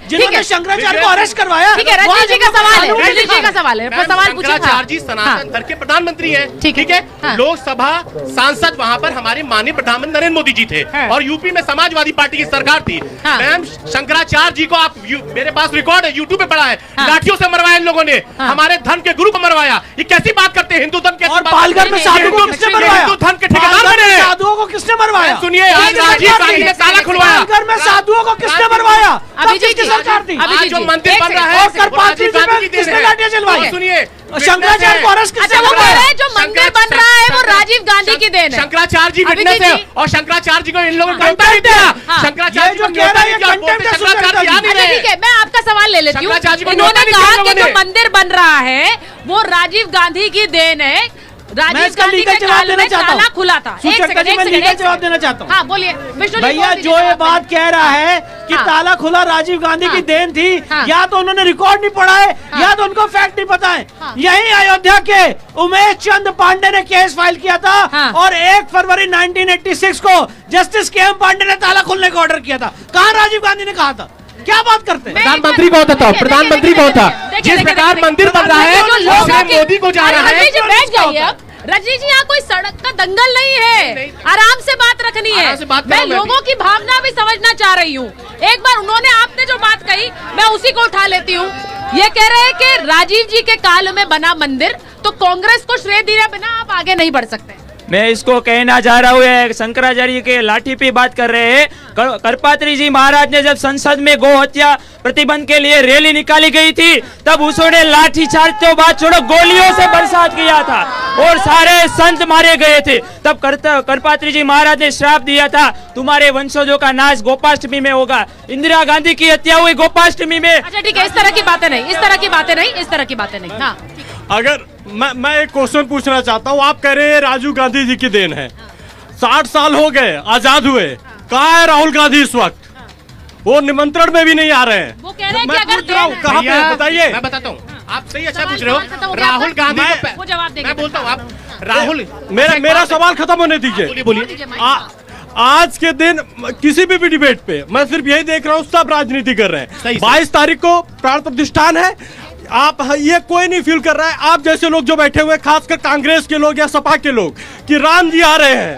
जिन्होंने शंकराचार्य को अरेस्ट करवाया। ठीक है रजनीश जी का सवाल है, रजनीश जी का सवाल है, सवाल पूछिए। शंकराचार्य जी सनातन धर्म के प्रधानमंत्री है, ठीक है। लोकसभा सांसद वहाँ पर हमारे माननीय प्रधानमंत्री नरेंद्र मोदी जी थे, और यूपी में समाजवादी पार्टी की सरकार थी। मैम शंकराचार्य जी को आप, मेरे पास रिकॉर्ड है, यूट्यूब पे पड़ा है, लाठियों से मरवाया इन लोगों ने, हमारे धर्म के गुरु को मरवाया। ये कैसी बात करते हैं? हिंदू धर्म के पालघर में साधुओं को किसने मरवाया? हिंदू धर्म के ठेकेदार बने, साधुओं को किसने मरवाया? सुनिए, आज राजीव गांधी ने ताला खुलवाया। पालघर में साधुओं को किसने मरवाया? अभी किसकी सरकार थी? आज जो मंदिर बन रहा है, किसने लाठियां चलवाई? सुनिए, शंकराचार्य को अरेस्ट किसने वो कह रहे हैं जो मंदिर बन रहा है वो राजीव गांधी की देन है। शंकराचार्य जी विटनेस है, और शंकराचार्य जी को इन लोगों ने कंटेम्प्ट दिया। शंकराचार्य जो कह रहा है शंकराचार्य याद नहीं रहे। ठीक है, मैं आपका सवाल ले लेती हूँ। इन्होंने कहा कि जो मंदिर बन रहा है वो राजीव गांधी की देन है। राजीव गांधी के काल में ताला खुला था। एक सेकंड जवाब देना चाहता हूँ। हाँ बोलिए भैया, जो ये बात कह रहा है कि ताला खुला राजीव गांधी की देन थी, या तो उन्होंने रिकॉर्ड नहीं पढ़ा है, या तो उनको फैक्ट नहीं पता है। यही अयोध्या के उमेश चंद पांडे ने केस फाइल किया था, और 1 फरवरी 1986 को जस्टिस के.एम. पांडे ने ताला खोलने का ऑर्डर किया था। कहाँ राजीव गांधी ने कहा था? क्या बात करते हैं? प्रधानमंत्री कौन था? प्रधानमंत्री कौन था? जिस प्रकार मंदिर बन रहा है मोदी को जा रहा है। बैठ जाइए अब रजनी जी, यहाँ कोई सड़क का दंगल नहीं है, आराम से बात रखनी है। मैं लोगों की भावना भी समझना चाह रही हूँ। एक बार उन्होंने, आपने जो बात कही मैं उसी को उठा लेती हूँ। ये कह रहे हैं कि राजीव जी के काल में बना मंदिर, तो कांग्रेस को श्रेय दिए बिना आप आगे नहीं बढ़ सकते। मैं इसको कहना चाह रहा हूँ, शंकराचार्य के लाठी पे बात कर रहे हैं। करपात्री जी महाराज ने जब संसद में गौ हत्या प्रतिबंध के लिए रैली निकाली गई थी, तब उसने लाठी चार्ज तो बात छोड़ो, गोलियों से बरसात किया था और सारे संत मारे गए थे। तब करपात्री जी महाराज ने श्राप दिया था, तुम्हारे वंशजों का नाश गोपाष्टमी में होगा। इंदिरा गांधी की हत्या हुई गोपाष्टमी में। अच्छा ठीक है, इस तरह की बातें नहीं, इस तरह की बातें नहीं, इस तरह की बातें नहीं। हाँ, अगर मैं एक क्वेश्चन पूछना चाहता हूँ। आप कह रहे हैं राजीव गांधी जी की देन है, 60 साल हो गए आजाद हुए, कहाँ है राहुल गांधी इस वक्त? वो निमंत्रण में भी नहीं आ रहे हैं। वो कह रहे हैं कि अगर कहाँ पे बताइए? मैं बताता हूँ, आप सही अच्छा पूछ रहे हो। राहुल गांधी वो जवाब देंगे। मैं बोलता हूँ, आप राहुल, मेरा सवाल खत्म होने दीजिए। बोलिए। आज के दिन किसी भी डिबेट पे मैं सिर्फ यही देख रहा हूँ, सब राजनीति कर रहे हैं। 22 तारीख को प्राण प्रतिष्ठान है, आप ये कोई नहीं फील कर रहा है, आप जैसे लोग जो बैठे हुए, खासकर कांग्रेस के लोग या सपा के लोग, कि राम जी आ रहे हैं।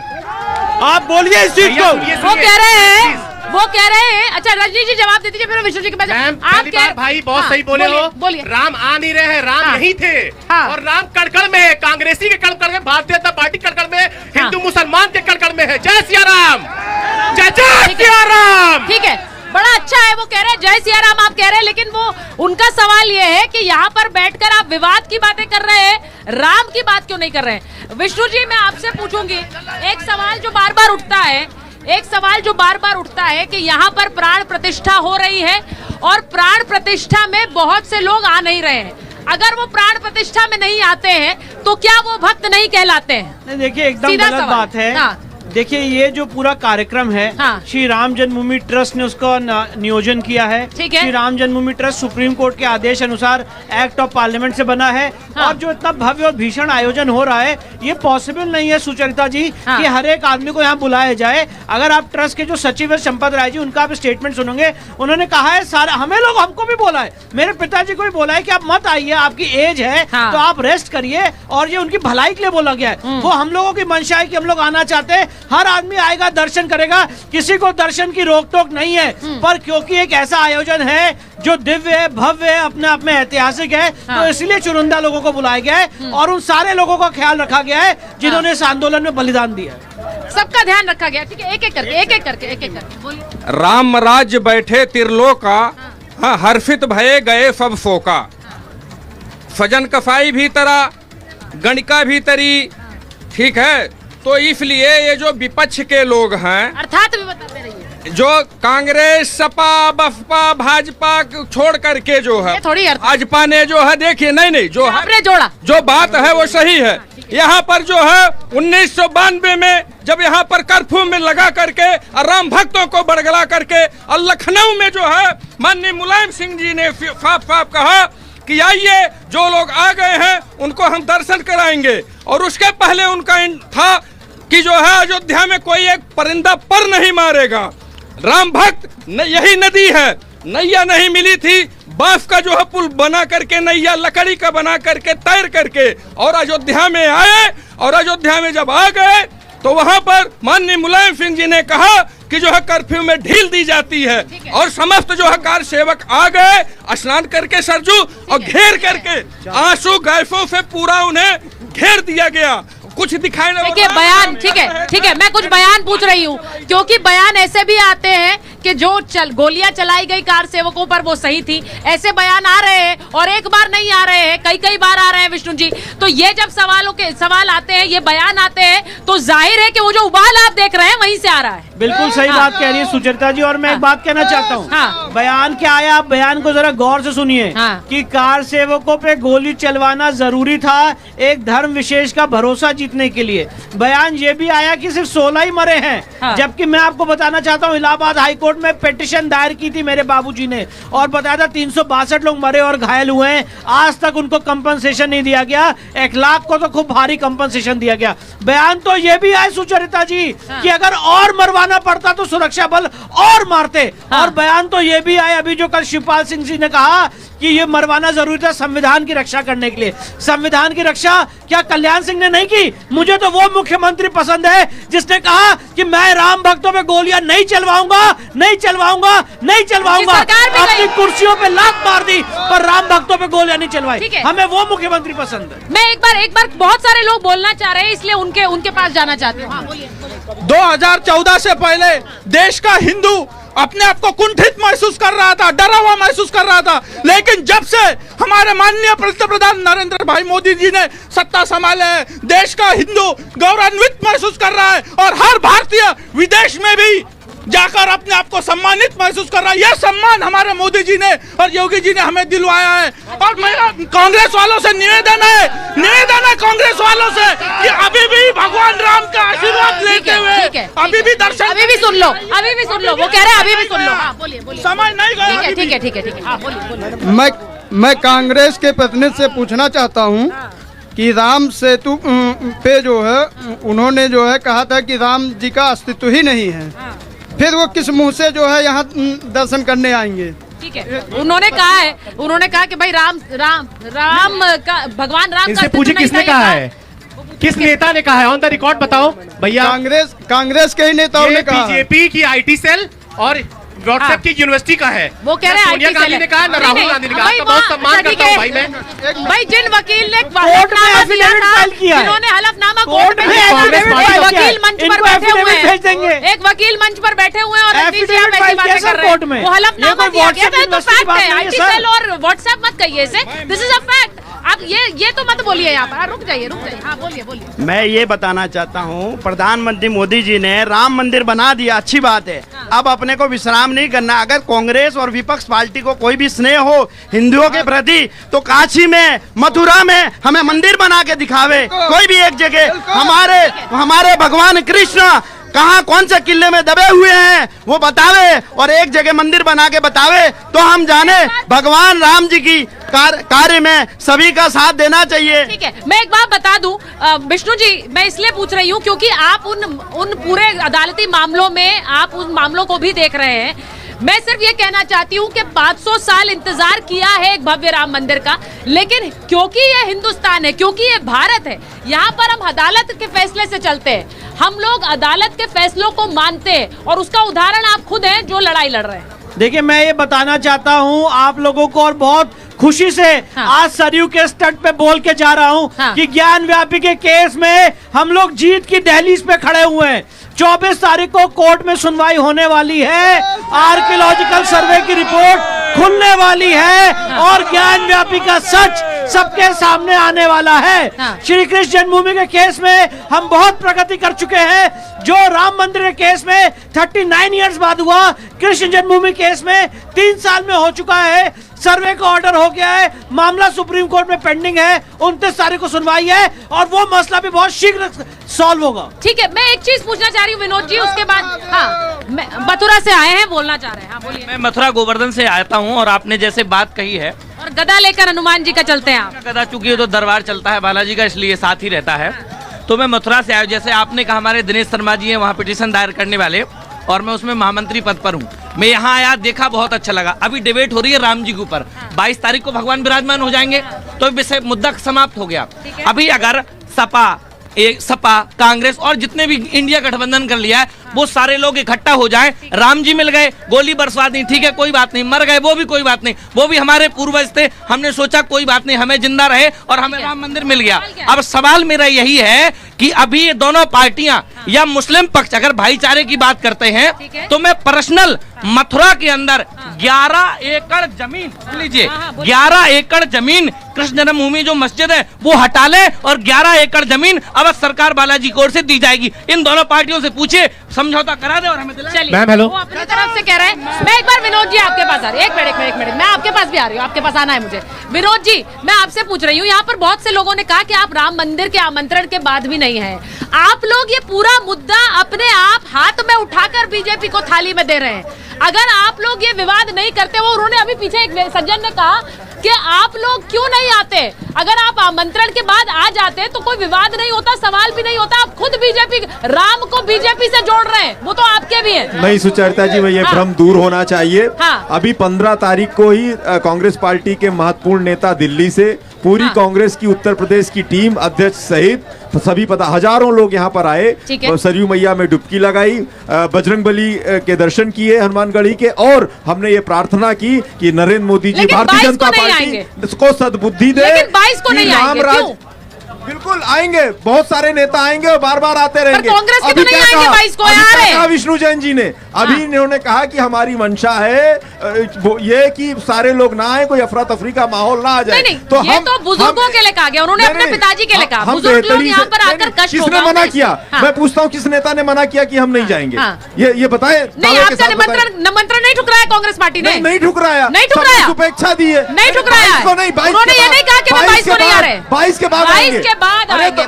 आप बोलिए इस चीज को। वो कह रहे हैं। अच्छा रजनी जी जवाब दे दीजिए, फिर विष्णु जी के पास। आप भाई बहुत सही बोले हो। बोलिए। राम आ नहीं रहे हैं, राम यही थे, और राम कड़कड़ में है, कांग्रेसी के कड़कड़ में, भारतीय जनता पार्टी कड़कड़ में, हिंदू मुसलमान के कड़कड़ में है। जय सिया राम, जय जय सिया राम। ठीक है, बड़ा अच्छा है। वो कह रहे हैं जय सिया राम, आप कह रहे हैं, लेकिन वो उनका सवाल ये है कि यहाँ पर बैठकर आप विवाद की बातें कर रहे हैं, राम की बात क्यों नहीं कर रहे हैं? विष्णु जी मैं आपसे पूछूंगी, एक सवाल जो बार बार उठता है एक सवाल जो बार बार उठता है कि यहाँ पर प्राण प्रतिष्ठा हो रही है और प्राण प्रतिष्ठा में बहुत से लोग आ नहीं रहे हैं। अगर वो प्राण प्रतिष्ठा में नहीं आते हैं तो क्या वो भक्त नहीं कहलाते हैं? देखिए एकदम गलत बात है। हाँ। देखिए ये जो पूरा कार्यक्रम है, हाँ। श्री राम जन्मभूमि ट्रस्ट ने उसका नियोजन किया है। श्री राम जन्मभूमि ट्रस्ट सुप्रीम कोर्ट के आदेश अनुसार एक्ट ऑफ पार्लियामेंट से बना है। हाँ। और जो इतना भव्य और भीषण आयोजन हो रहा है, ये पॉसिबल नहीं है सुचरिता जी, हाँ। कि हर एक आदमी को यहाँ बुलाया जाए। अगर आप ट्रस्ट के जो सचिव है संपत राय जी, उनका आप स्टेटमेंट सुनोगे, उन्होंने कहा है सारा हमें लोग, हमको भी बोला है, मेरे पिताजी को भी बोला है कि आप मत आइए, आपकी एज है, हाँ। तो आप रेस्ट करिए। और ये उनकी भलाई के लिए बोला गया है। वो हम लोगों की मंशा है कि हम लोग आना चाहते हैं, हर आदमी आएगा, दर्शन करेगा, किसी को दर्शन की रोक टोक नहीं है। पर क्योंकि एक ऐसा आयोजन है जो दिव्य है, भव्य है, अपने आप में ऐतिहासिक है, तो इसलिए चुनिंदा लोगों को बुलाया गया है और उन सारे लोगों का ख्याल रखा गया है जिन्होंने इस आंदोलन में बलिदान दिया है। सबका ध्यान रखा गया। ठीक है, एक एक करके बोलिए। राम राज्य बैठे त्रिलोका, हाँ हर्षित भये गए सब फोका, सजन कसाई भी तरा, गणिका भी तरी। ठीक है, तो इसलिए ये जो विपक्ष के लोग हैं, अर्थात भी बताते रहिए, जो कांग्रेस, सपा, बसपा, भाजपा छोड़ करके जो है, भाजपा ने जो है, देखिए नहीं जो है, जोड़ा जो बात है वो सही है। यहाँ पर जो है 1992 में जब यहाँ पर कर्फ्यू में लगा करके राम भक्तों को बरगला करके, और लखनऊ में जो है माननीय मुलायम सिंह जी ने साफ साफ कहा कि आइए, जो लोग आ गए हैं उनको हम दर्शन कराएंगे। और उसके पहले उनका था कि जो है अयोध्या में कोई एक परिंदा पर नहीं मारेगा। राम भक्त यही नदी है, नैया नहीं मिली थी, बांस का जो है पुल बना करके, नैया लकड़ी का बना करके, तैर करके और अयोध्या में आए। और अयोध्या में जब आ गए तो वहां पर माननीय मुलायम सिंह जी ने कहा कि जो है कर्फ्यू में ढील दी जाती है, और समस्त जो है कार सेवक आ गए, स्नान करके सरजू, और घेर करके आंसू गैसों से पूरा उन्हें घेर दिया गया। कुछ दिखाई नहीं। देखिए बयान, ठीक है, मैं कुछ बयान पूछ रही हूँ, क्योंकि बयान ऐसे भी आते हैं कि जो गोलियां चलाई गई कार सेवकों पर वो सही थी, ऐसे बयान आ रहे हैं और एक बार नहीं आ रहे हैं, कई बार आ रहे हैं विष्णु जी। तो ये जब सवाल आते हैं, ये बयान आते हैं, तो जाहिर है कि वो जो उबाल आप देख रहे हैं वहीं से आ रहा है। बिल्कुल सही बात कह रही है सुचरिता जी। और मैं एक बात कहना चाहता हूँ, बयान क्या आया, आप बयान को जरा गौर से सुनिए कि कार सेवकों पे गोली चलवाना जरूरी था एक धर्म विशेष का भरोसा जीतने के लिए। बयान ये भी आया कि सिर्फ 16 ही मरे हैं, जबकि मैं आपको बताना चाहता हूँ इलाहाबाद हाईकोर्ट में पिटीशन दायर की थी मेरे बाबूजी ने, और बताया था 362 लोग मरे और घायल हुए हैं। आज तक उनको कंपनसेशन नहीं दिया गया, 1 लाख को तो खूब भारी कंपनसेशन दिया गया। बयान तो ये भी है सुचरिता जी कि अगर और मरवाना पड़ता तो सुरक्षा बल और मारते। और बयान तो ये भी आया अभी जो कल शिवपाल सिंह जी ने कहा कि ये मरवाना जरूरी था संविधान की रक्षा करने के लिए। संविधान की रक्षा क्या कल्याण सिंह ने नहीं की? मुझे तो वो मुख्यमंत्री पसंद है जिसने कहा कि मैं राम भक्तों पे गोलियां नहीं चलवाऊंगा। अपनी कुर्सियों पे लात मार दी पर राम भक्तों पे गोलियां नहीं चलवाई। हमें वो मुख्यमंत्री पसंद है। मैं एक बार बहुत सारे लोग बोलना चाह रहे हैं, इसलिए उनके पास जाना चाहती हूँ। 2014 से पहले देश का हिंदू अपने आप को कुंठित महसूस कर रहा था, डरा हुआ महसूस कर रहा था, लेकिन जब से हमारे माननीय प्रधानमंत्री नरेंद्र भाई मोदी जी ने सत्ता संभाले है, देश का हिंदू गौरवान्वित महसूस कर रहा है और हर भारतीय विदेश में भी जाकर अपने आप को सम्मानित महसूस कर रहा है। यह सम्मान हमारे मोदी जी ने और योगी जी ने हमें दिलवाया है। और मेरा कांग्रेस वालों से निवेदन है कांग्रेस वालों से कि अभी भी भगवान राम का आशीर्वाद लेते हुए अभी भी दर्शन, अभी भी सुन लो, वो कह रहे हैं अभी भी सुन लो। बोलिए। समय नहीं गया। ठीक है। बोलिए। मैं कांग्रेस के प्रतिनिधि से पूछना चाहता हूँ कि राम सेतु पे जो है उन्होंने जो है कहा था कि राम जी का अस्तित्व ही नहीं है, फिर वो किस मुंह से जो है यहाँ दर्शन करने आएंगे? ठीक है, उन्होंने कहा कि भाई राम का भगवान राम का पूछिए किसने कहा है, किस नेता ने कहा है? ऑन द रिकॉर्ड बताओ भैया। कांग्रेस के ही नेताओं ने कहा। बीजेपी की IT सेल और व्हाट्सएप की यूनिवर्सिटी का है। वो कह रहे हैं सोनिया गांधी ने कहा, राहुल गांधी ने कहा। तो बहुत सम्मान करता हूं भाई मैं। भाई जिन वकील ने हलफनामा दिया था, जिन्होंने हलफनामा कोर्ट में दिया था, वकील मंच पर बैठे हुए हैं, एक वकील मंच पर बैठे हुए हैं और ऐसी बातें कर रहे हैं। वो हलफनामा दिया गया था, तो फैक्ट है। IT सेल और व्हाट्सएप मत कहिए इसे, दिस इज अ फैक्ट। आप ये तो मत बोलिए यहाँ पर, रुक जाइए हाँ बोलिए। मैं ये बताना चाहता हूँ, प्रधानमंत्री मोदी जी ने राम मंदिर बना दिया, अच्छी बात है। अब अपने को विश्राम नहीं करना। अगर कांग्रेस और विपक्ष पार्टी को कोई भी स्नेह हो हिंदुओं के प्रति तो काशी में, मथुरा में हमें मंदिर बना के दिखावे, कोई भी एक जगह। हमारे भगवान कृष्ण कहाँ कौन से किले में दबे हुए हैं वो बतावे, और एक जगह मंदिर बना के बतावे तो हम जाने भगवान राम जी की कार्य में सभी का साथ देना चाहिए। ठीक है, मैं एक बात बता दूं विष्णु जी, मैं इसलिए पूछ रही हूं क्योंकि आप उन पूरे अदालती मामलों में आप उन मामलों को भी देख रहे हैं। मैं सिर्फ ये कहना चाहती हूँ कि 500 साल इंतजार किया है एक भव्य राम मंदिर का, लेकिन क्योंकि ये हिंदुस्तान है, क्योंकि ये भारत है, यहाँ पर हम अदालत के फैसले से चलते हैं। हम लोग अदालत के फैसलों को मानते हैं और उसका उदाहरण आप खुद हैं जो लड़ाई लड़ रहे हैं। देखिए, मैं ये बताना चाहता हूँ आप लोगों को, और बहुत खुशी से आज सरयू के स्टड पे बोल के जा रहा हूँ कि ज्ञान व्यापी के केस में हम लोग जीत की दहलीज पे खड़े हुए हैं। 24 तारीख को कोर्ट में सुनवाई होने वाली है, आर्कियोलॉजिकल सर्वे की रिपोर्ट खुलने वाली है और ज्ञान व्यापी का सच सबके सामने आने वाला है। श्री कृष्ण जन्मभूमि के केस में हम बहुत प्रगति कर चुके हैं, जो राम मंदिर के केस में 39 इयर्स बाद हुआ, कृष्ण जन्मभूमि केस में 3 साल में हो चुका है, सर्वे का ऑर्डर हो गया है, मामला सुप्रीम कोर्ट में पेंडिंग है, 29 तारीख को सुनवाई है और वो मसला भी बहुत शीघ्र सॉल्व होगा। ठीक है, मैं एक चीज पूछना चाह रही हूँ विनोद जी, उसके बाद मथुरा से आए हैं, बोलना चाह रहे हैं। हाँ बोलिए। मैं मथुरा गोवर्धन से आता हूँ और आपने जैसे बात कही है, और गदा लेकर हनुमान जी का चलते हैं आप। गदा चूंकि तो दरबार चलता है बालाजी का, इसलिए साथ ही रहता है। तो मैं मथुरा से आया, जैसे आपने कहा हमारे दिनेश शर्मा जी हैं वहाँ पिटीशन दायर करने वाले, और मैं उसमें महामंत्री पद पर हूँ। मैं यहाँ आया, देखा, बहुत अच्छा लगा। अभी डिबेट हो रही है राम जी के ऊपर, 22 तारीख को भगवान विराजमान हो जाएंगे तो विषय मुद्दा समाप्त हो गया। अभी अगर सपा कांग्रेस और जितने भी इंडिया गठबंधन कर लिया है वो सारे लोग इकट्ठा हो जाएं, राम जी मिल गए, गोली बरसा दी, ठीक है कोई बात नहीं, मर गए वो भी कोई बात नहीं, वो भी हमारे पूर्वज थे, हमने सोचा कोई बात नहीं, हमें जिंदा रहे और हमें राम मंदिर मिल गया। अब सवाल मेरा यही है कि अभी ये दोनों पार्टियां या मुस्लिम पक्ष अगर भाईचारे की बात करते हैं तो मैं पर्सनल मथुरा के अंदर 11 एकड़ जमीन लीजिए, 11 एकड़ जमीन कृष्ण जन्मभूमि जो मस्जिद है वो हटा ले और 11 एकड़ जमीन अब सरकार बालाजी की ओर से दी जाएगी। इन दोनों पार्टियों से पूछे, समझौता करा दे और हमें दिला। चलिए, वो अपनी तरफ से कह रहे हैं। मैं एक बार विनोद जी आपके पास आ रही हूँ, एक मिनट, मैं आपके पास भी आ रही हूँ, आपके पास आना है मुझे। विनोद जी, मैं आपसे पूछ रही हूँ, यहाँ पर बहुत से लोगों ने कहा कि आप राम मंदिर के आमंत्रण के बाद भी नहीं है। आप लोग ये पूरा मुद्दा अपने आप हाथ में उठाकर बीजेपी को थाली में दे रहे हैं। अगर आप लोग ये विवाद नहीं करते, वो उन्होंने अभी पीछे एक सज्जन ने कहा कि आप लोग क्यों नहीं आते, अगर आप आमंत्रण के बाद आ जाते तो कोई विवाद नहीं होता, सवाल भी नहीं होता। आप खुद बीजेपी, राम को बीजेपी से जोड़ रहे हैं, वो तो आपके भी हैं। नहीं सुचरिता जी, ये भ्रम दूर होना चाहिए। अभी 15 तारीख को ही कांग्रेस पार्टी के महत्वपूर्ण नेता दिल्ली से पूरी कांग्रेस की उत्तर प्रदेश की टीम अध्यक्ष सहित सभी हजारों लोग यहाँ पर आए, सरयू मैया में डुबकी लगाई, बजरंगबली के दर्शन किए हनुमानगढ़ी के, और हमने ये प्रार्थना की कि नरेंद्र मोदी जी भारतीय जनता पार्टी को सद्बुद्धि दे। लेकिन 22 को नहीं आएंगे। बिल्कुल आएंगे, बहुत सारे नेता आएंगे और बार बार आते रहेंगे। कांग्रेस के तो नहीं आएंगे 22 को, यार विष्णु जैन जी ने अभी इन्होंने कहा कि हमारी मंशा है ये कि सारे लोग ना आए, कोई अफरा तफरी का माहौल ना आ जाए। नहीं, तो ये तो बुजुर्गों के लिए कहा गया, उन्होंने अपने पिताजी के लिए कहा। बुजुर्ग लोग यहाँ पर आकर कष्ट होगा। किसने मना किया? मैं पूछता हूँ, किस नेता ने मना किया कि हम नहीं जाएंगे? ये बताए। नहीं, आपका निमंत्रण नहीं ठुकराया कांग्रेस पार्टी ने? नहीं ठुकराया, नहीं ठुकराया, शुभेच्छा दी है, नहीं ठुकराया। उन्होंने ये नहीं कहा कि 22 को नहीं आ रहे, 22 के बाद आएंगे।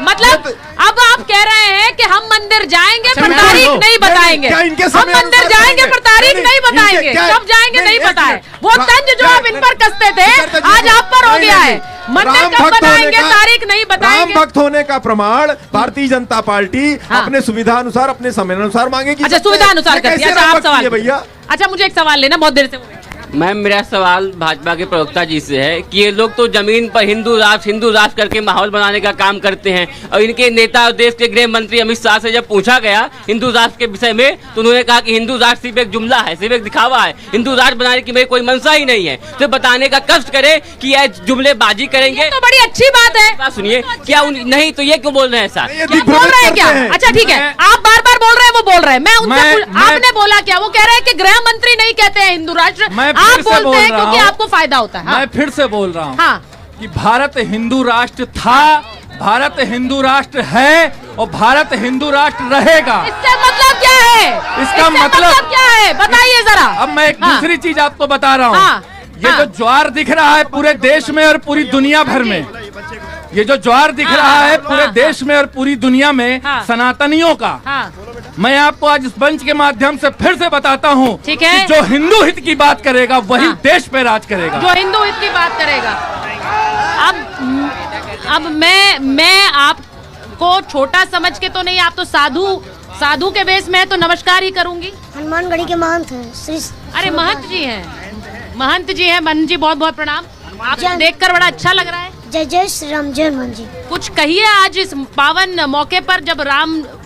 मतलब अब आप कह रहे हैं कि हम मंदिर जाएंगे पर तारीख नहीं बताएंगे, हम मंदिर जाएंगे पर तारीख नहीं बताएंगे, कब जाएंगे नहीं पता है। वो तंज जो आप इन पर कसते थे आज आप पर हो गया है, मंदिर कब बनाएंगे तारीख नहीं बताएंगे। राम भक्त होने का प्रमाण भारतीय जनता पार्टी अपने सुविधा अनुसार, अपने समय अनुसार मांगेगी। अच्छा, सुविधा अनुसार करती है। अच्छा, आप सवाल भैया। अच्छा, मुझे एक सवाल लेना, बहुत देर से मैम, मेरा सवाल भाजपा के प्रवक्ता जी से है कि ये लोग तो जमीन पर हिंदू राष्ट्र करके माहौल बनाने का काम करते हैं, और इनके नेता और देश के गृह मंत्री अमित शाह से जब पूछा गया हिंदू राष्ट्र के विषय में तो उन्होंने कहा कि हिंदू राष्ट्र सिर्फ एक जुमला है, सिर्फ एक दिखावा है, हिंदू राष्ट्र बनाने की मेरी कोई मंशा ही नहीं है। तो बताने का कष्ट करे कि यह जुमलेबाजी करेंगे तो बड़ी अच्छी बात है। सुनिए, क्या नहीं तो ये क्यों बोल रहे हैं ऐसा? बोल रहे हैं क्या? अच्छा ठीक है, आप बार बार बोल रहे हैं, वो बोल रहे हैं, मैं उनसे आपने बोला क्या? वो कह रहे हैं कि गृह मंत्री नहीं कहते हैं हिंदू राष्ट्र, आप बोलते हैं क्योंकि आपको फायदा होता है। मैं फिर से बोल रहा हूँ, कि भारत हिंदू राष्ट्र था, भारत हिंदू राष्ट्र है और भारत हिंदू राष्ट्र रहेगा। इसका मतलब क्या है? इसका मतलब क्या है बताइए जरा। अब मैं एक दूसरी चीज आपको बता रहा हूँ। ये जो ज्वार दिख रहा है पूरे देश में और पूरी दुनिया भर में, ये जो ज्वार दिख रहा है पूरे देश में और पूरी दुनिया में सनातनियों का, मैं आपको आज इस मंच के माध्यम से फिर से बताता हूँ कि जो हिंदू हित की बात करेगा वही देश पे राज करेगा। जो हिंदू हित की बात करेगा। अब मैं आपको छोटा समझ के तो नहीं, आप तो साधु के बेस में है तो नमस्कार ही करूंगी। हनुमानगढ़ी के महंत हैं श्री। अरे महंत जी हैं, महंत जी हैं। महंत जी बहुत बहुत प्रणाम, आपको देखकर बड़ा अच्छा लग रहा है। जय जय श्री राम, जय हनुमान जी। कुछ कहिए आज इस पावन मौके पर जब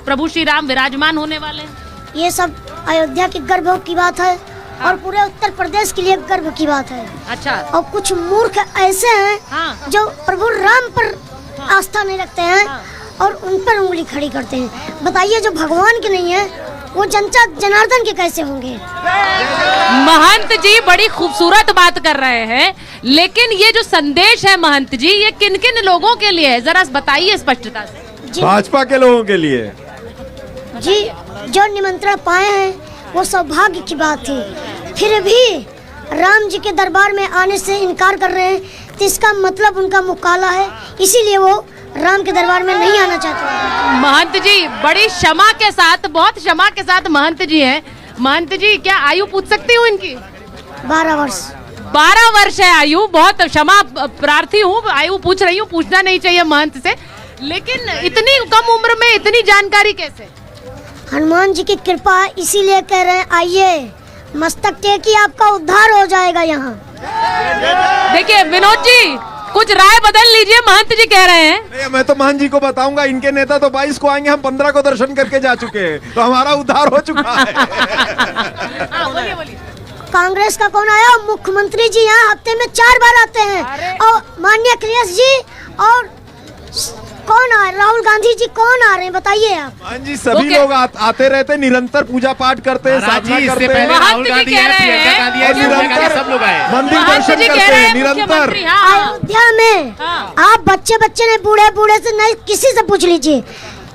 प्रभु श्री राम विराजमान होने वाले हैं। ये सब अयोध्या के गर्व की बात है और पूरे उत्तर प्रदेश के लिए गर्व की बात है। अच्छा। और कुछ मूर्ख ऐसे हैं जो प्रभु राम पर आस्था नहीं रखते हैं और उन पर उंगली खड़ी करते हैं। बताइए जो भगवान के नहीं है वो जनता जनार्दन के कैसे होंगे? महंत जी बड़ी खूबसूरत बात कर रहे हैं, लेकिन ये जो संदेश है महंत जी, ये किन किन लोगों के लिए है, जरा बताइए स्पष्टता से। भाजपा के लोगों के लिए जी, जो निमंत्रण पाए हैं वो सौभाग्य की बात थी, फिर भी राम जी के दरबार में आने से इनकार कर रहे हैं तो इसका मतलब उनका मुँह काला है, इसीलिए वो राम के दरबार में नहीं आना चाहते। महंत जी बड़ी क्षमा के साथ, बहुत क्षमा के साथ महंत जी हैं। महंत जी क्या आयु पूछ सकती हूँ इनकी? 12 वर्ष। 12 वर्ष है आयु। बहुत क्षमा प्रार्थी हूँ, आयु पूछ रही हूँ, पूछना नहीं चाहिए महंत से, लेकिन इतनी कम उम्र में इतनी जानकारी कैसे? हनुमान जी की कृपा, इसीलिए कह रहे हैं आइए मस्तक टेकी, आपका उद्धार हो जाएगा यहाँ। देखिए विनोद जी कुछ राय बदल लीजिए, महंत जी कह रहे हैं। मैं तो महंत जी को बताऊंगा, इनके नेता तो 22 को आएंगे, हम 15 को दर्शन करके जा चुके हैं, तो हमारा उद्धार हो चुका है। बोलिए बोलिए। कांग्रेस का कौन आया? मुख्यमंत्री जी यहाँ हफ्ते में 4 बार आते हैं, और माननीय अखिलेश जी और कौन आ रहे? राहुल गांधी जी कौन आ रहे हैं बताइए आप? हाँ जी, सभी लोग आते रहते, निरंतर पूजा पाठ करते हैं, साधना करते हैं, राहुल गांधी है, प्रियंका गांधी है, सब लोग आए, मंदिर दर्शन करते हैं निरंतर। अयोध्या में आप बच्चे ने बूढ़े से नहीं, किसी से पूछ लीजिए,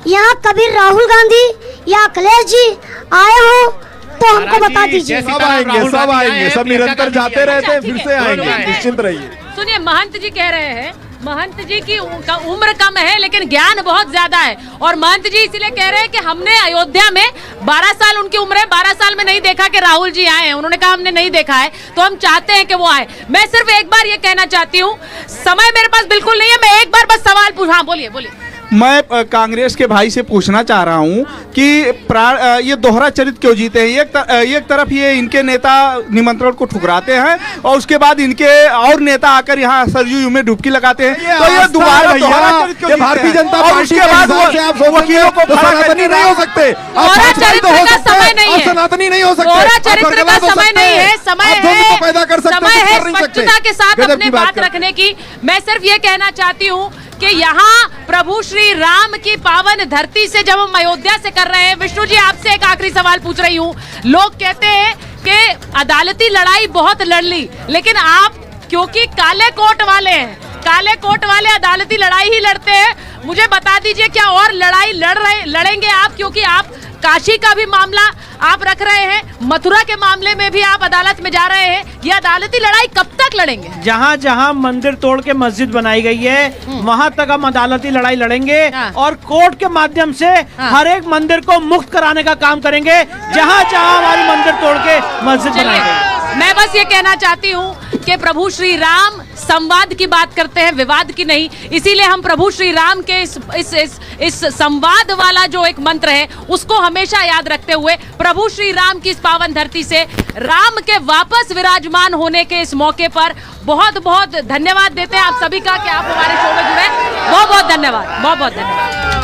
यहाँ कभी राहुल गांधी या अखिलेश जी आए हो तो हमको बता दीजिए। सब आएंगे, सब निरंतर जाते रहते हैं, फिर से आएंगे, निश्चिंत रहिए। सुनिए महंत जी कह रहे हैं, महंत जी की उम्र कम है लेकिन ज्ञान बहुत ज्यादा है, और महंत जी इसीलिए कह रहे हैं कि हमने अयोध्या में 12 साल उनकी उम्र है, 12 साल में नहीं देखा कि राहुल जी आए हैं। उन्होंने कहा हमने नहीं देखा है, तो हम चाहते हैं कि वो आए। मैं सिर्फ एक बार ये कहना चाहती हूँ, समय मेरे पास बिल्कुल नहीं है, मैं एक बार बस सवाल पूछा। हाँ बोलिए बोलिए। मैं कांग्रेस के भाई से पूछना चाह रहा हूं कि ये दोहरा चरित्र क्यों जीते हैं? एक तरफ ये इनके नेता निमंत्रण को ठुकराते हैं और उसके बाद इनके और नेता आकर यहाँ सरयू में डुबकी लगाते हैं, तो ये दोबारा दोहरा चरित्र क्यों? भारतीय जनता पार्टी के बाद वकीलों को सनातनी नहीं हो सकते, सनातनी नहीं हो सकते, चरित्र का समय नहीं है, समय है पैदा कर सकते, समय है स्पष्टता के साथ अपनी बात रखने की। मैं सिर्फ ये कहना चाहती हूँ कि यहाँ प्रभु श्री राम की पावन धरती से जब हम अयोध्या से कर रहे हैं, विष्णु जी आपसे एक आखिरी सवाल पूछ रही हूँ। लोग कहते हैं कि अदालती लड़ाई बहुत लड़ ली, लेकिन आप क्योंकि काले कोट वाले हैं, काले कोट वाले अदालती लड़ाई ही लड़ते हैं, मुझे बता दीजिए क्या और लड़ाई लड़ेंगे आप? क्योंकि आप काशी का भी मामला आप रख रहे हैं, मथुरा के मामले में भी आप अदालत में जा रहे हैं, ये अदालती लड़ाई कब तक लड़ेंगे? जहाँ जहाँ मंदिर तोड़ के मस्जिद बनाई गई है वहाँ तक हम अदालती लड़ाई लड़ेंगे और कोर्ट के माध्यम से हर एक मंदिर को मुक्त कराने का काम करेंगे, जहाँ जहाँ हमारी मंदिर तोड़ के मस्जिद बनाई गई। मैं बस ये कहना चाहती हूँ कि प्रभु श्री राम संवाद की बात करते हैं, विवाद की नहीं, इसीलिए हम प्रभु श्री राम के इस संवाद वाला जो एक मंत्र है उसको हमेशा याद रखते हुए प्रभु श्री राम की इस पावन धरती से राम के वापस विराजमान होने के इस मौके पर बहुत बहुत धन्यवाद देते हैं आप सभी का कि आप हमारे शो में जुड़े। बहुत बहुत धन्यवाद, बहुत बहुत धन्यवाद।